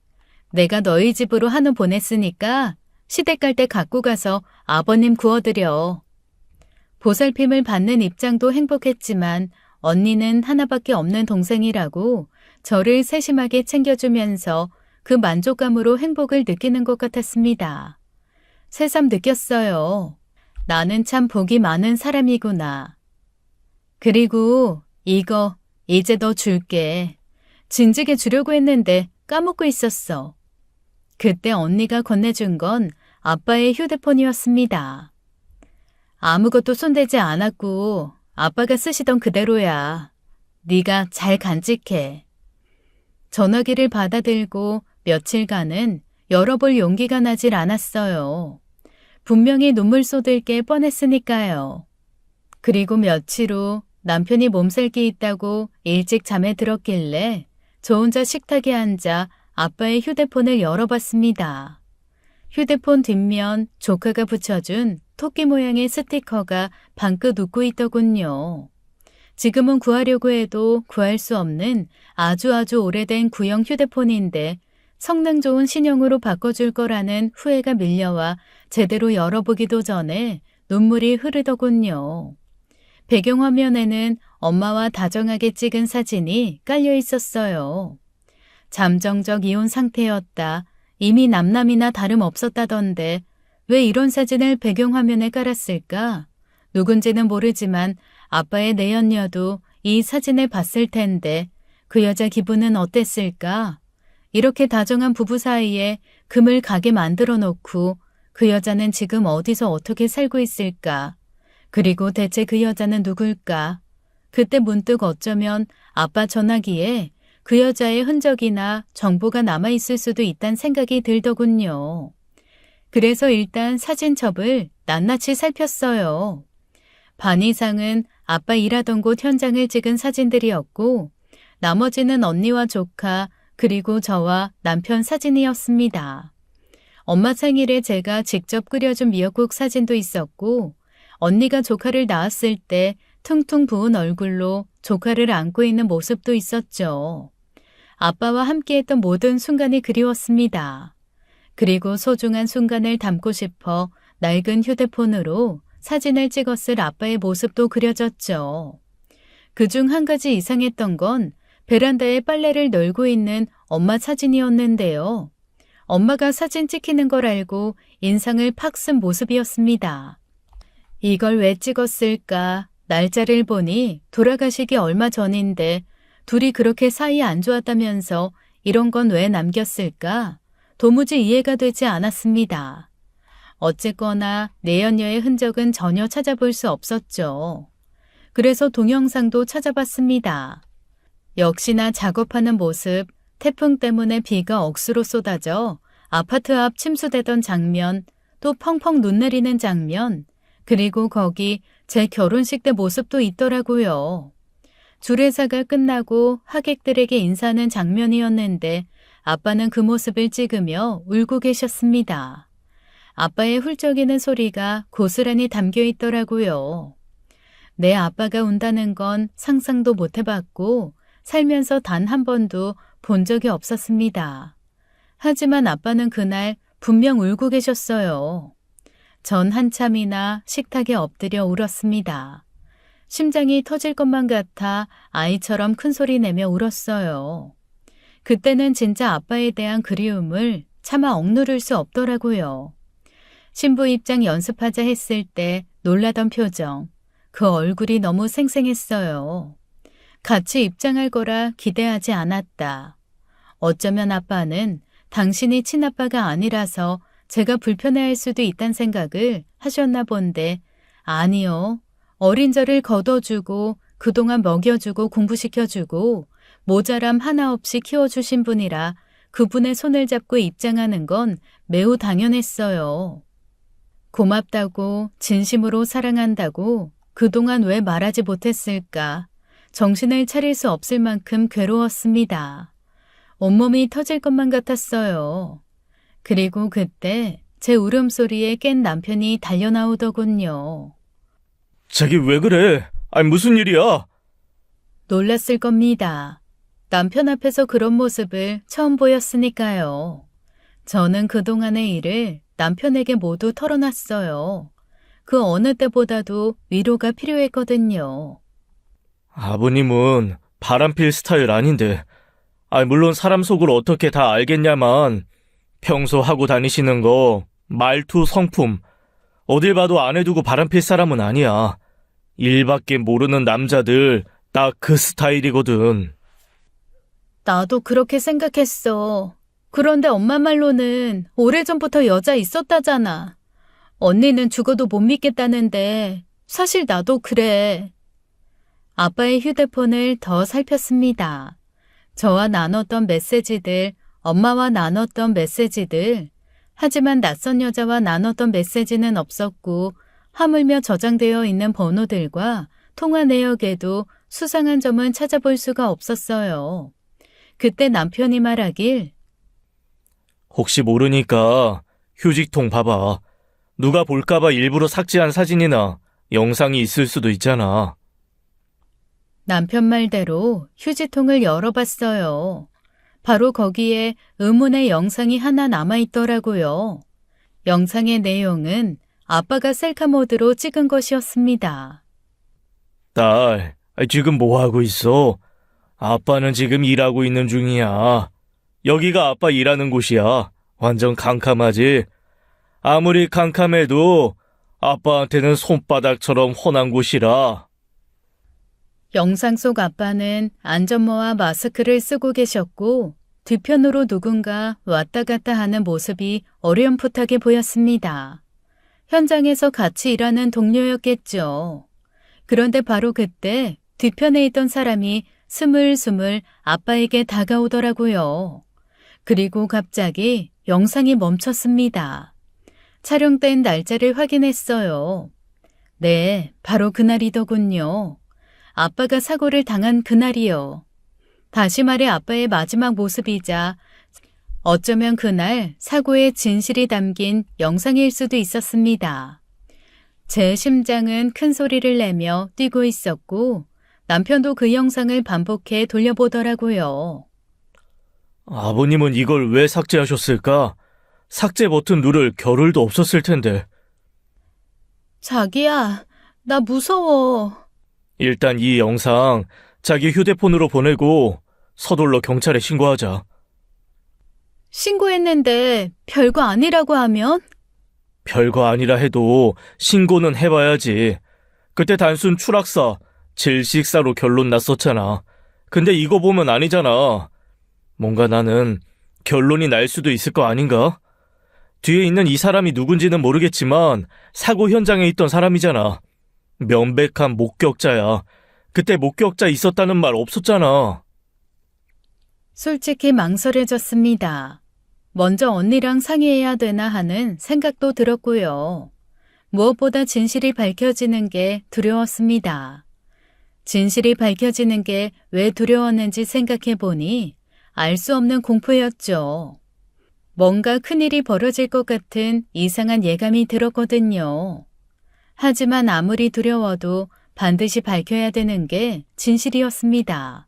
내가 너희 집으로 한우 보냈으니까 시댁 갈 때 갖고 가서 아버님 구워드려. 보살핌을 받는 입장도 행복했지만 언니는 하나밖에 없는 동생이라고 저를 세심하게 챙겨주면서 그 만족감으로 행복을 느끼는 것 같았습니다. 새삼 느꼈어요. 나는 참 복이 많은 사람이구나. 그리고 이거 이제 너 줄게. 진즉에 주려고 했는데 까먹고 있었어. 그때 언니가 건네준 건 아빠의 휴대폰이었습니다. 아무것도 손대지 않았고 아빠가 쓰시던 그대로야. 네가 잘 간직해. 전화기를 받아들고 며칠간은 열어볼 용기가 나질 않았어요. 분명히 눈물 쏟을 게 뻔했으니까요. 그리고 며칠 후 남편이 몸살기 있다고 일찍 잠에 들었길래 저 혼자 식탁에 앉아 아빠의 휴대폰을 열어봤습니다. 휴대폰 뒷면 조카가 붙여준 토끼 모양의 스티커가 방긋 웃고 있더군요. 지금은 구하려고 해도 구할 수 없는 아주 오래된 구형 휴대폰인데 성능 좋은 신형으로 바꿔줄 거라는 후회가 밀려와 제대로 열어보기도 전에 눈물이 흐르더군요. 배경화면에는 엄마와 다정하게 찍은 사진이 깔려 있었어요. 잠정적 이혼 상태였다. 이미 남남이나 다름없었다던데 왜 이런 사진을 배경화면에 깔았을까? 누군지는 모르지만 아빠의 내연녀도 이 사진을 봤을 텐데 그 여자 기분은 어땠을까? 이렇게 다정한 부부 사이에 금을 가게 만들어 놓고 그 여자는 지금 어디서 어떻게 살고 있을까? 그리고 대체 그 여자는 누굴까? 그때 문득 어쩌면 아빠 전화기에 그 여자의 흔적이나 정보가 남아있을 수도 있다는 생각이 들더군요. 그래서 일단 사진첩을 낱낱이 살폈어요. 반 이상은 아빠 일하던 곳 현장을 찍은 사진들이었고 나머지는 언니와 조카 그리고 저와 남편 사진이었습니다. 엄마 생일에 제가 직접 끓여준 미역국 사진도 있었고 언니가 조카를 낳았을 때 퉁퉁 부은 얼굴로 조카를 안고 있는 모습도 있었죠. 아빠와 함께했던 모든 순간이 그리웠습니다. 그리고 소중한 순간을 담고 싶어 낡은 휴대폰으로 사진을 찍었을 아빠의 모습도 그려졌죠. 그중 한 가지 이상했던 건 베란다에 빨래를 널고 있는 엄마 사진이었는데요. 엄마가 사진 찍히는 걸 알고 인상을 팍 쓴 모습이었습니다. 이걸 왜 찍었을까? 날짜를 보니 돌아가시기 얼마 전인데 둘이 그렇게 사이 안 좋았다면서 이런 건 왜 남겼을까? 도무지 이해가 되지 않았습니다. 어쨌거나 내연녀의 흔적은 전혀 찾아볼 수 없었죠. 그래서 동영상도 찾아봤습니다. 역시나 작업하는 모습, 태풍 때문에 비가 억수로 쏟아져 아파트 앞 침수되던 장면, 또 펑펑 눈 내리는 장면, 그리고 거기 제 결혼식 때 모습도 있더라고요. 주례사가 끝나고 하객들에게 인사하는 장면이었는데 아빠는 그 모습을 찍으며 울고 계셨습니다. 아빠의 훌쩍이는 소리가 고스란히 담겨 있더라고요. 내 아빠가 운다는 건 상상도 못 해봤고 살면서 단 한 번도 본 적이 없었습니다. 하지만 아빠는 그날 분명 울고 계셨어요. 전 한참이나 식탁에 엎드려 울었습니다. 심장이 터질 것만 같아 아이처럼 큰 소리 내며 울었어요. 그때는 진짜 아빠에 대한 그리움을 차마 억누를 수 없더라고요. 신부 입장 연습하자 했을 때 놀라던 표정, 그 얼굴이 너무 생생했어요. 같이 입장할 거라 기대하지 않았다. 어쩌면 아빠는 당신이 친아빠가 아니라서 제가 불편해할 수도 있다는 생각을 하셨나 본데 아니요. 어린 저를 걷어주고 그동안 먹여주고 공부시켜주고 모자람 하나 없이 키워주신 분이라 그분의 손을 잡고 입장하는 건 매우 당연했어요. 고맙다고 진심으로 사랑한다고 그동안 왜 말하지 못했을까? 정신을 차릴 수 없을 만큼 괴로웠습니다. 온몸이 터질 것만 같았어요. 그리고 그때 제 울음소리에 깬 남편이 달려나오더군요. 자기 왜 그래? 아니, 무슨 일이야? 놀랐을 겁니다. 남편 앞에서 그런 모습을 처음 보였으니까요. 저는 그동안의 일을 남편에게 모두 털어놨어요. 그 어느 때보다도 위로가 필요했거든요. 아버님은 바람필 스타일 아닌데. 물론 사람 속을 어떻게 다 알겠냐만 평소 하고 다니시는 거 말투 성품 어딜 봐도 안 해두고 바람필 사람은 아니야. 일밖에 모르는 남자들 딱 그 스타일이거든. 나도 그렇게 생각했어. 그런데 엄마 말로는 오래전부터 여자 있었다잖아. 언니는 죽어도 못 믿겠다는데 사실 나도 그래. 아빠의 휴대폰을 더 살폈습니다. 저와 나눴던 메시지들, 엄마와 나눴던 메시지들, 하지만 낯선 여자와 나눴던 메시지는 없었고 하물며 저장되어 있는 번호들과 통화 내역에도 수상한 점은 찾아볼 수가 없었어요. 그때 남편이 말하길 혹시 모르니까 휴지통 봐봐. 누가 볼까봐 일부러 삭제한 사진이나 영상이 있을 수도 있잖아. 남편 말대로 휴지통을 열어봤어요. 바로 거기에 의문의 영상이 하나 남아있더라고요. 영상의 내용은 아빠가 셀카 모드로 찍은 것이었습니다. 딸, 지금 뭐 하고 있어? 아빠는 지금 일하고 있는 중이야. 여기가 아빠 일하는 곳이야. 완전 캄캄하지? 아무리 캄캄해도 아빠한테는 손바닥처럼 훤한 곳이라. 영상 속 아빠는 안전모와 마스크를 쓰고 계셨고 뒤편으로 누군가 왔다 갔다 하는 모습이 어렴풋하게 보였습니다. 현장에서 같이 일하는 동료였겠죠. 그런데 바로 그때 뒤편에 있던 사람이 스물스물 아빠에게 다가오더라고요. 그리고 갑자기 영상이 멈췄습니다. 촬영된 날짜를 확인했어요. 네, 바로 그날이더군요. 아빠가 사고를 당한 그날이요. 다시 말해 아빠의 마지막 모습이자 어쩌면 그날 사고의 진실이 담긴 영상일 수도 있었습니다. 제 심장은 큰 소리를 내며 뛰고 있었고 남편도 그 영상을 반복해 돌려보더라고요. 아버님은 이걸 왜 삭제하셨을까? 삭제 버튼 누를 겨를도 없었을 텐데. 자기야, 나 무서워. 일단 이 영상 자기 휴대폰으로 보내고 서둘러 경찰에 신고하자. 신고했는데 별거 아니라고 하면? 별거 아니라 해도 신고는 해봐야지. 그때 단순 추락사, 질식사로 결론 났었잖아. 근데 이거 보면 아니잖아. 뭔가 나는 결론이 날 수도 있을 거 아닌가? 뒤에 있는 이 사람이 누군지는 모르겠지만 사고 현장에 있던 사람이잖아. 명백한 목격자야. 그때 목격자 있었다는 말 없었잖아. 솔직히 망설여졌습니다. 먼저 언니랑 상의해야 되나 하는 생각도 들었고요. 무엇보다 진실이 밝혀지는 게 두려웠습니다. 진실이 밝혀지는 게 왜 두려웠는지 생각해 보니 알 수 없는 공포였죠. 뭔가 큰일이 벌어질 것 같은 이상한 예감이 들었거든요. 하지만 아무리 두려워도 반드시 밝혀야 되는 게 진실이었습니다.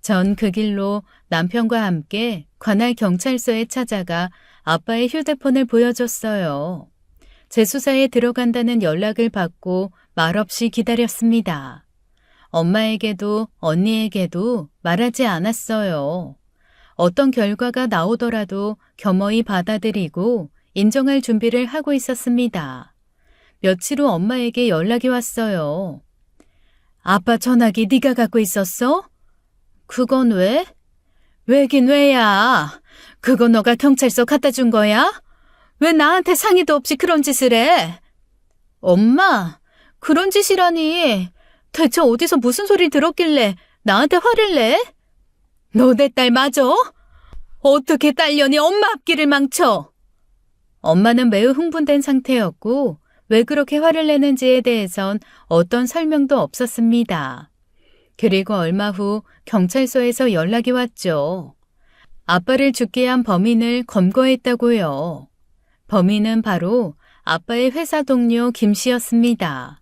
전 그 길로 남편과 함께 관할 경찰서에 찾아가 아빠의 휴대폰을 보여줬어요. 재수사에 들어간다는 연락을 받고 말없이 기다렸습니다. 엄마에게도 언니에게도 말하지 않았어요. 어떤 결과가 나오더라도 겸허히 받아들이고 인정할 준비를 하고 있었습니다. 며칠 후 엄마에게 연락이 왔어요. 아빠 전화기 네가 갖고 있었어? 그건 왜? 왜긴 왜야? 그거 너가 경찰서 갖다 준 거야? 왜 나한테 상의도 없이 그런 짓을 해? 엄마, 그런 짓이라니. 대체 어디서 무슨 소리 들었길래 나한테 화를 내? 너 내 딸 맞아? 어떻게 딸년이 엄마 앞길을 망쳐? 엄마는 매우 흥분된 상태였고 왜 그렇게 화를 내는지에 대해선 어떤 설명도 없었습니다. 그리고 얼마 후 경찰서에서 연락이 왔죠. 아빠를 죽게 한 범인을 검거했다고요. 범인은 바로 아빠의 회사 동료 김 씨였습니다.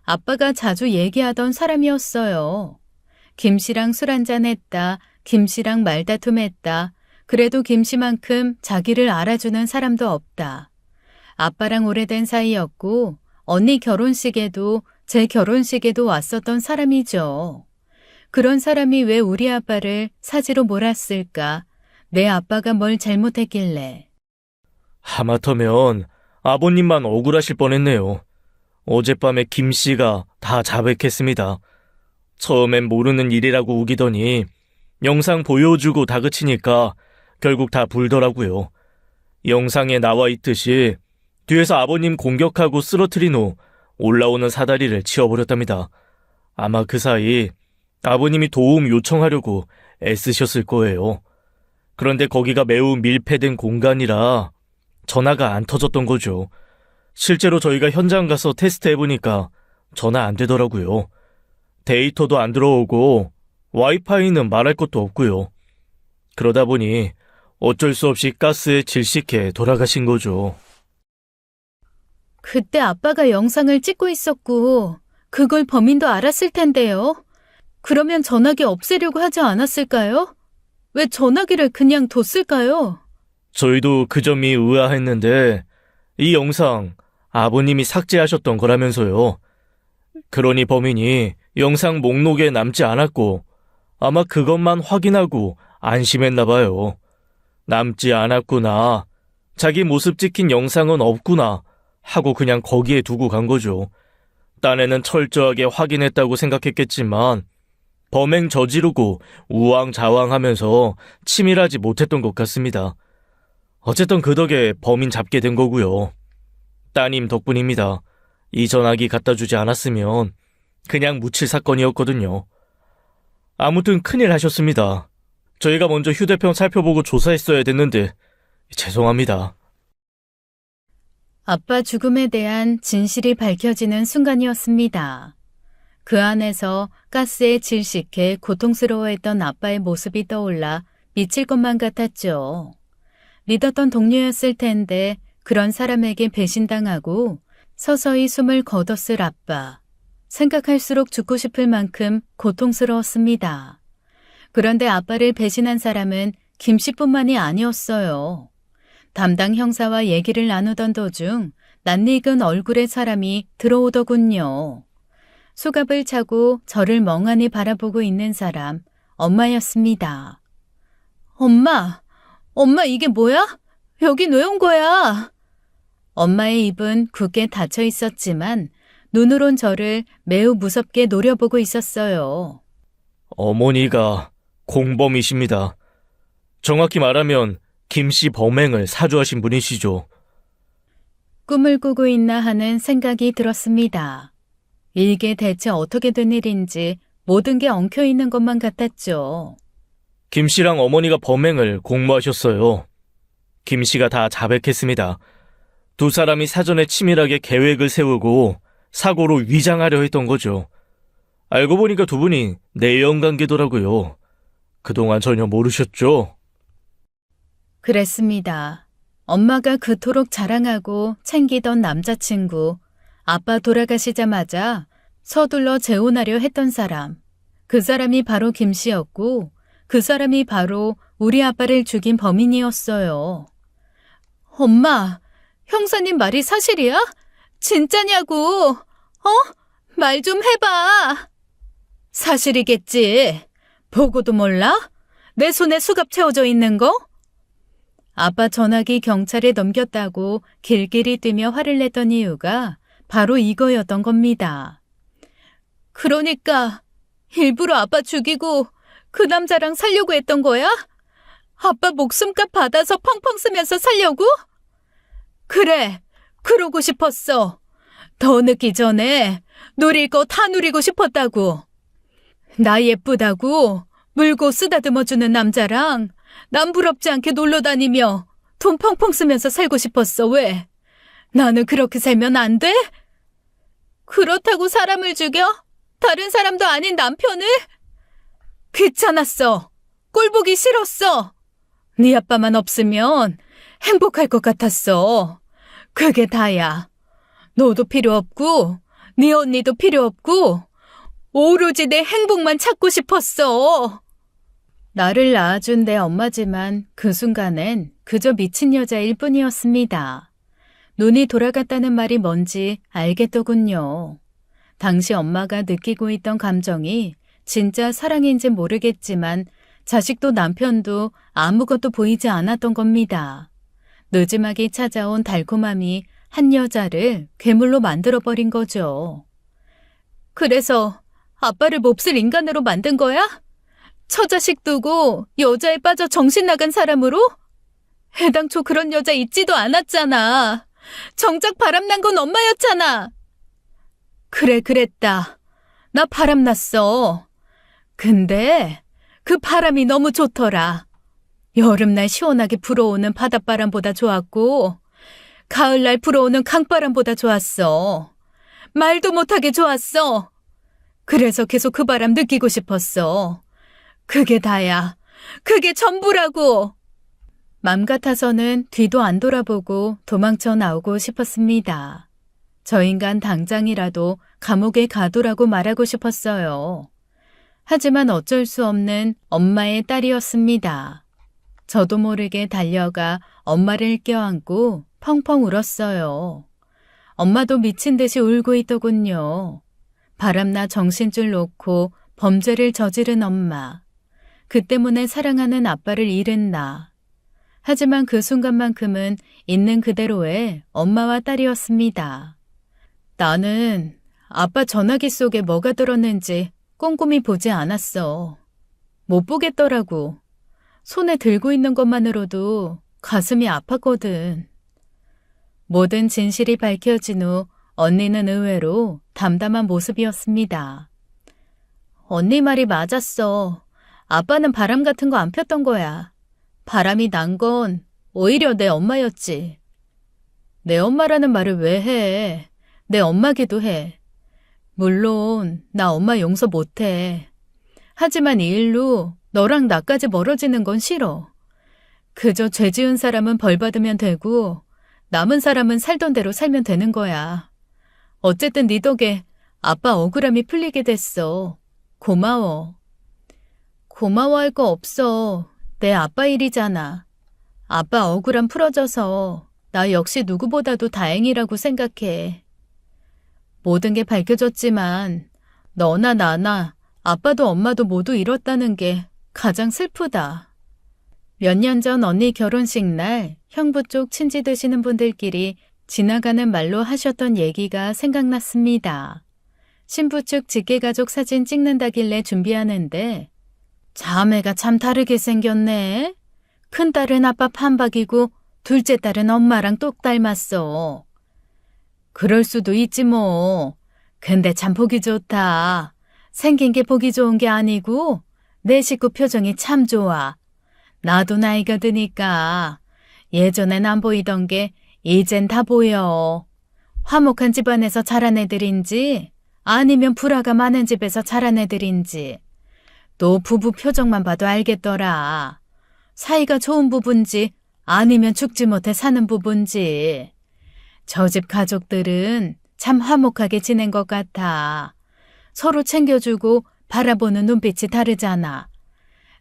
아빠가 자주 얘기하던 사람이었어요. 김 씨랑 술 한잔 했다. 김 씨랑 말다툼했다. 그래도 김 씨만큼 자기를 알아주는 사람도 없다. 아빠랑 오래된 사이였고 언니 결혼식에도 제 결혼식에도 왔었던 사람이죠. 그런 사람이 왜 우리 아빠를 사지로 몰았을까? 내 아빠가 뭘 잘못했길래. 하마터면 아버님만 억울하실 뻔했네요. 어젯밤에 김 씨가 다 자백했습니다. 처음엔 모르는 일이라고 우기더니 영상 보여주고 다그치니까 결국 다 불더라고요. 영상에 나와 있듯이 뒤에서 아버님 공격하고 쓰러뜨린 후 올라오는 사다리를 치워버렸답니다. 아마 그 사이 아버님이 도움 요청하려고 애쓰셨을 거예요. 그런데 거기가 매우 밀폐된 공간이라 전화가 안 터졌던 거죠. 실제로 저희가 현장 가서 테스트해보니까 전화 안 되더라고요. 데이터도 안 들어오고 와이파이는 말할 것도 없고요. 그러다 보니 어쩔 수 없이 가스에 질식해 돌아가신 거죠. 그때 아빠가 영상을 찍고 있었고 그걸 범인도 알았을 텐데요. 그러면 전화기 없애려고 하지 않았을까요? 왜 전화기를 그냥 뒀을까요? 저희도 그 점이 의아했는데 이 영상 아버님이 삭제하셨던 거라면서요. 그러니 범인이 영상 목록에 남지 않았고 아마 그것만 확인하고 안심했나 봐요. 남지 않았구나. 자기 모습 찍힌 영상은 없구나 하고 그냥 거기에 두고 간 거죠. 딴에는 철저하게 확인했다고 생각했겠지만 범행 저지르고 우왕좌왕하면서 치밀하지 못했던 것 같습니다. 어쨌든 그 덕에 범인 잡게 된 거고요. 따님 덕분입니다. 이 전화기 갖다 주지 않았으면 그냥 묻힐 사건이었거든요. 아무튼 큰일 하셨습니다. 저희가 먼저 휴대폰 살펴보고 조사했어야 됐는데 죄송합니다. 아빠 죽음에 대한 진실이 밝혀지는 순간이었습니다. 그 안에서 가스에 질식해 고통스러워했던 아빠의 모습이 떠올라 미칠 것만 같았죠. 믿었던 동료였을 텐데 그런 사람에게 배신당하고 서서히 숨을 거뒀을 아빠. 생각할수록 죽고 싶을 만큼 고통스러웠습니다. 그런데 아빠를 배신한 사람은 김 씨뿐만이 아니었어요. 담당 형사와 얘기를 나누던 도중 낯익은 얼굴의 사람이 들어오더군요. 수갑을 차고 저를 멍하니 바라보고 있는 사람, 엄마였습니다. 엄마 이게 뭐야? 여긴 왜 온 거야? 엄마의 입은 굳게 닫혀 있었지만 눈으론 저를 매우 무섭게 노려보고 있었어요. 어머니가 공범이십니다. 정확히 말하면 김 씨 범행을 사주하신 분이시죠. 꿈을 꾸고 있나 하는 생각이 들었습니다. 이게 대체 어떻게 된 일인지 모든 게 엉켜있는 것만 같았죠. 김 씨랑 어머니가 범행을 공모하셨어요. 김 씨가 다 자백했습니다. 두 사람이 사전에 치밀하게 계획을 세우고 사고로 위장하려 했던 거죠. 알고 보니까 두 분이 내연관계더라고요. 그동안 전혀 모르셨죠? 그랬습니다. 엄마가 그토록 자랑하고 챙기던 남자친구, 아빠 돌아가시자마자 서둘러 재혼하려 했던 사람, 그 사람이 바로 김 씨였고 그 사람이 바로 우리 아빠를 죽인 범인이었어요. 엄마, 형사님 말이 사실이야? 진짜냐고? 말 좀 해봐. 사실이겠지. 보고도 몰라? 내 손에 수갑 채워져 있는 거? 아빠 전화기 경찰에 넘겼다고 길길이 뛰며 화를 냈던 이유가 바로 이거였던 겁니다. 그러니까 일부러 아빠 죽이고 그 남자랑 살려고 했던 거야? 아빠 목숨값 받아서 펑펑 쓰면서 살려고? 그래, 그러고 싶었어. 더 늦기 전에 누릴 거 다 누리고 싶었다고. 나 예쁘다고 물고 쓰다듬어주는 남자랑 남 부럽지 않게 놀러 다니며 돈 펑펑 쓰면서 살고 싶었어. 왜? 나는 그렇게 살면 안 돼? 그렇다고 사람을 죽여? 다른 사람도 아닌 남편을? 귀찮았어. 꼴보기 싫었어. 네 아빠만 없으면 행복할 것 같았어. 그게 다야. 너도 필요 없고 네 언니도 필요 없고 오로지 내 행복만 찾고 싶었어. 나를 낳아준 내 엄마지만 그 순간엔 그저 미친 여자일 뿐이었습니다. 눈이 돌아갔다는 말이 뭔지 알겠더군요. 당시 엄마가 느끼고 있던 감정이 진짜 사랑인지 모르겠지만 자식도 남편도 아무것도 보이지 않았던 겁니다. 느지막이 찾아온 달콤함이 한 여자를 괴물로 만들어버린 거죠. 그래서 아빠를 몹쓸 인간으로 만든 거야? 처자식 두고 여자에 빠져 정신 나간 사람으로? 애당초 그런 여자 있지도 않았잖아. 정작 바람난 건 엄마였잖아. 그래, 그랬다. 나 바람났어. 근데 그 바람이 너무 좋더라. 여름날 시원하게 불어오는 바닷바람보다 좋았고 가을날 불어오는 강바람보다 좋았어. 말도 못하게 좋았어. 그래서 계속 그 바람 느끼고 싶었어. 그게 다야. 그게 전부라고. 맘 같아서는 뒤도 안 돌아보고 도망쳐 나오고 싶었습니다. 저 인간 당장이라도 감옥에 가두라고 말하고 싶었어요. 하지만 어쩔 수 없는 엄마의 딸이었습니다. 저도 모르게 달려가 엄마를 껴안고 펑펑 울었어요. 엄마도 미친 듯이 울고 있더군요. 바람나 정신줄 놓고 범죄를 저지른 엄마. 그 때문에 사랑하는 아빠를 잃은 나. 하지만 그 순간만큼은 있는 그대로의 엄마와 딸이었습니다. 나는 아빠 전화기 속에 뭐가 들었는지 꼼꼼히 보지 않았어. 못 보겠더라고. 손에 들고 있는 것만으로도 가슴이 아팠거든. 모든 진실이 밝혀진 후 언니는 의외로 담담한 모습이었습니다. 언니 말이 맞았어. 아빠는 바람 같은 거 안 폈던 거야. 바람이 난 건 오히려 내 엄마였지. 내 엄마라는 말을 왜 해? 내 엄마기도 해. 물론 나 엄마 용서 못해. 하지만 이 일로 너랑 나까지 멀어지는 건 싫어. 그저 죄 지은 사람은 벌 받으면 되고 남은 사람은 살던 대로 살면 되는 거야. 어쨌든 네 덕에 아빠 억울함이 풀리게 됐어. 고마워. 고마워할 거 없어. 내 아빠 일이잖아. 아빠 억울함 풀어져서 나 역시 누구보다도 다행이라고 생각해. 모든 게 밝혀졌지만 너나 나나 아빠도 엄마도 모두 잃었다는 게 가장 슬프다. 몇 년 전 언니 결혼식 날 형부 쪽 친지 되시는 분들끼리 지나가는 말로 하셨던 얘기가 생각났습니다. 신부 측 직계가족 사진 찍는다길래 준비하는데 자매가 참 다르게 생겼네. 큰딸은 아빠 판박이고 둘째 딸은 엄마랑 똑 닮았어. 그럴 수도 있지 뭐. 근데 참 보기 좋다. 생긴 게 보기 좋은 게 아니고 내 식구 표정이 참 좋아. 나도 나이가 드니까 예전엔 안 보이던 게 이젠 다 보여. 화목한 집안에서 자란 애들인지 아니면 불화가 많은 집에서 자란 애들인지 또 부부 표정만 봐도 알겠더라. 사이가 좋은 부부인지 아니면 죽지 못해 사는 부부인지. 저 집 가족들은 참 화목하게 지낸 것 같아. 서로 챙겨주고 바라보는 눈빛이 다르잖아.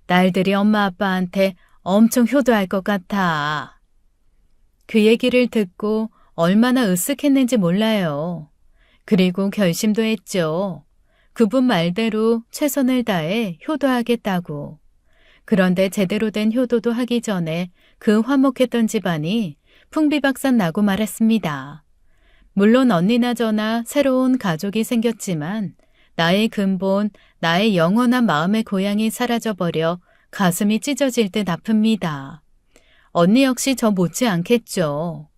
딸들이 엄마 아빠한테 엄청 효도할 것 같아. 그 얘기를 듣고 얼마나 으쓱했는지 몰라요. 그리고 결심도 했죠. 그분 말대로 최선을 다해 효도하겠다고. 그런데 제대로 된 효도도 하기 전에 그 화목했던 집안이 풍비박산 나고 말았습니다. 물론 언니나 저나 새로운 가족이 생겼지만 나의 근본, 나의 영원한 마음의 고향이 사라져버려 가슴이 찢어질 듯 아픕니다. 언니 역시 저 못지않겠죠.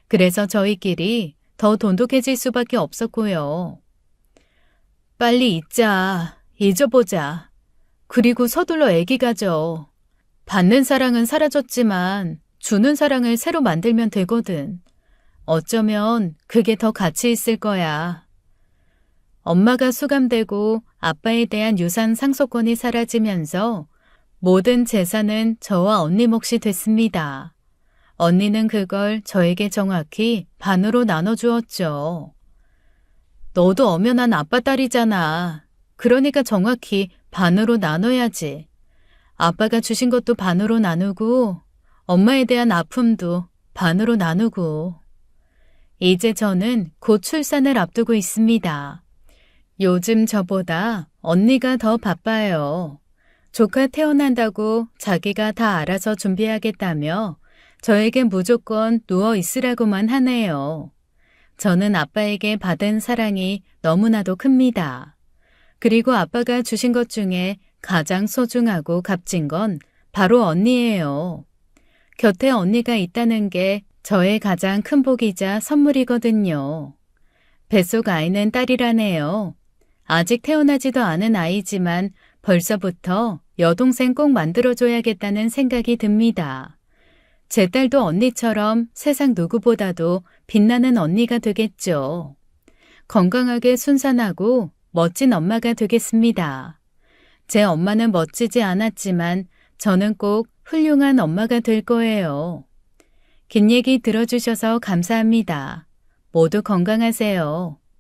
그래서 저희끼리 더 돈독해질 수밖에 없었고요. 빨리 잊자, 잊어보자. 그리고 서둘러 애기 가져. 받는 사랑은 사라졌지만 주는 사랑을 새로 만들면 되거든. 어쩌면 그게 더 가치 있을 거야. 엄마가 수감되고 아빠에 대한 유산 상속권이 사라지면서 모든 재산은 저와 언니 몫이 됐습니다. 언니는 그걸 저에게 정확히 반으로 나눠주었죠. 너도 엄연한 아빠 딸이잖아. 그러니까 정확히 반으로 나눠야지. 아빠가 주신 것도 반으로 나누고 엄마에 대한 아픔도 반으로 나누고. 이제 저는 곧 출산을 앞두고 있습니다. 요즘 저보다 언니가 더 바빠요. 조카 태어난다고 자기가 다 알아서 준비하겠다며 저에게 무조건 누워 있으라고만 하네요. 저는 아빠에게 받은 사랑이 너무나도 큽니다. 그리고 아빠가 주신 것 중에 가장 소중하고 값진 건 바로 언니예요. 곁에 언니가 있다는 게 저의 가장 큰 복이자 선물이거든요. 뱃속 아이는 딸이라네요. 아직 태어나지도 않은 아이지만 벌써부터 여동생 꼭 만들어줘야겠다는 생각이 듭니다. 제 딸도 언니처럼 세상 누구보다도 빛나는 언니가 되겠죠. 건강하게 순산하고 멋진 엄마가 되겠습니다. 제 엄마는 멋지지 않았지만 저는 꼭 훌륭한 엄마가 될 거예요. 긴 얘기 들어주셔서 감사합니다. 모두 건강하세요.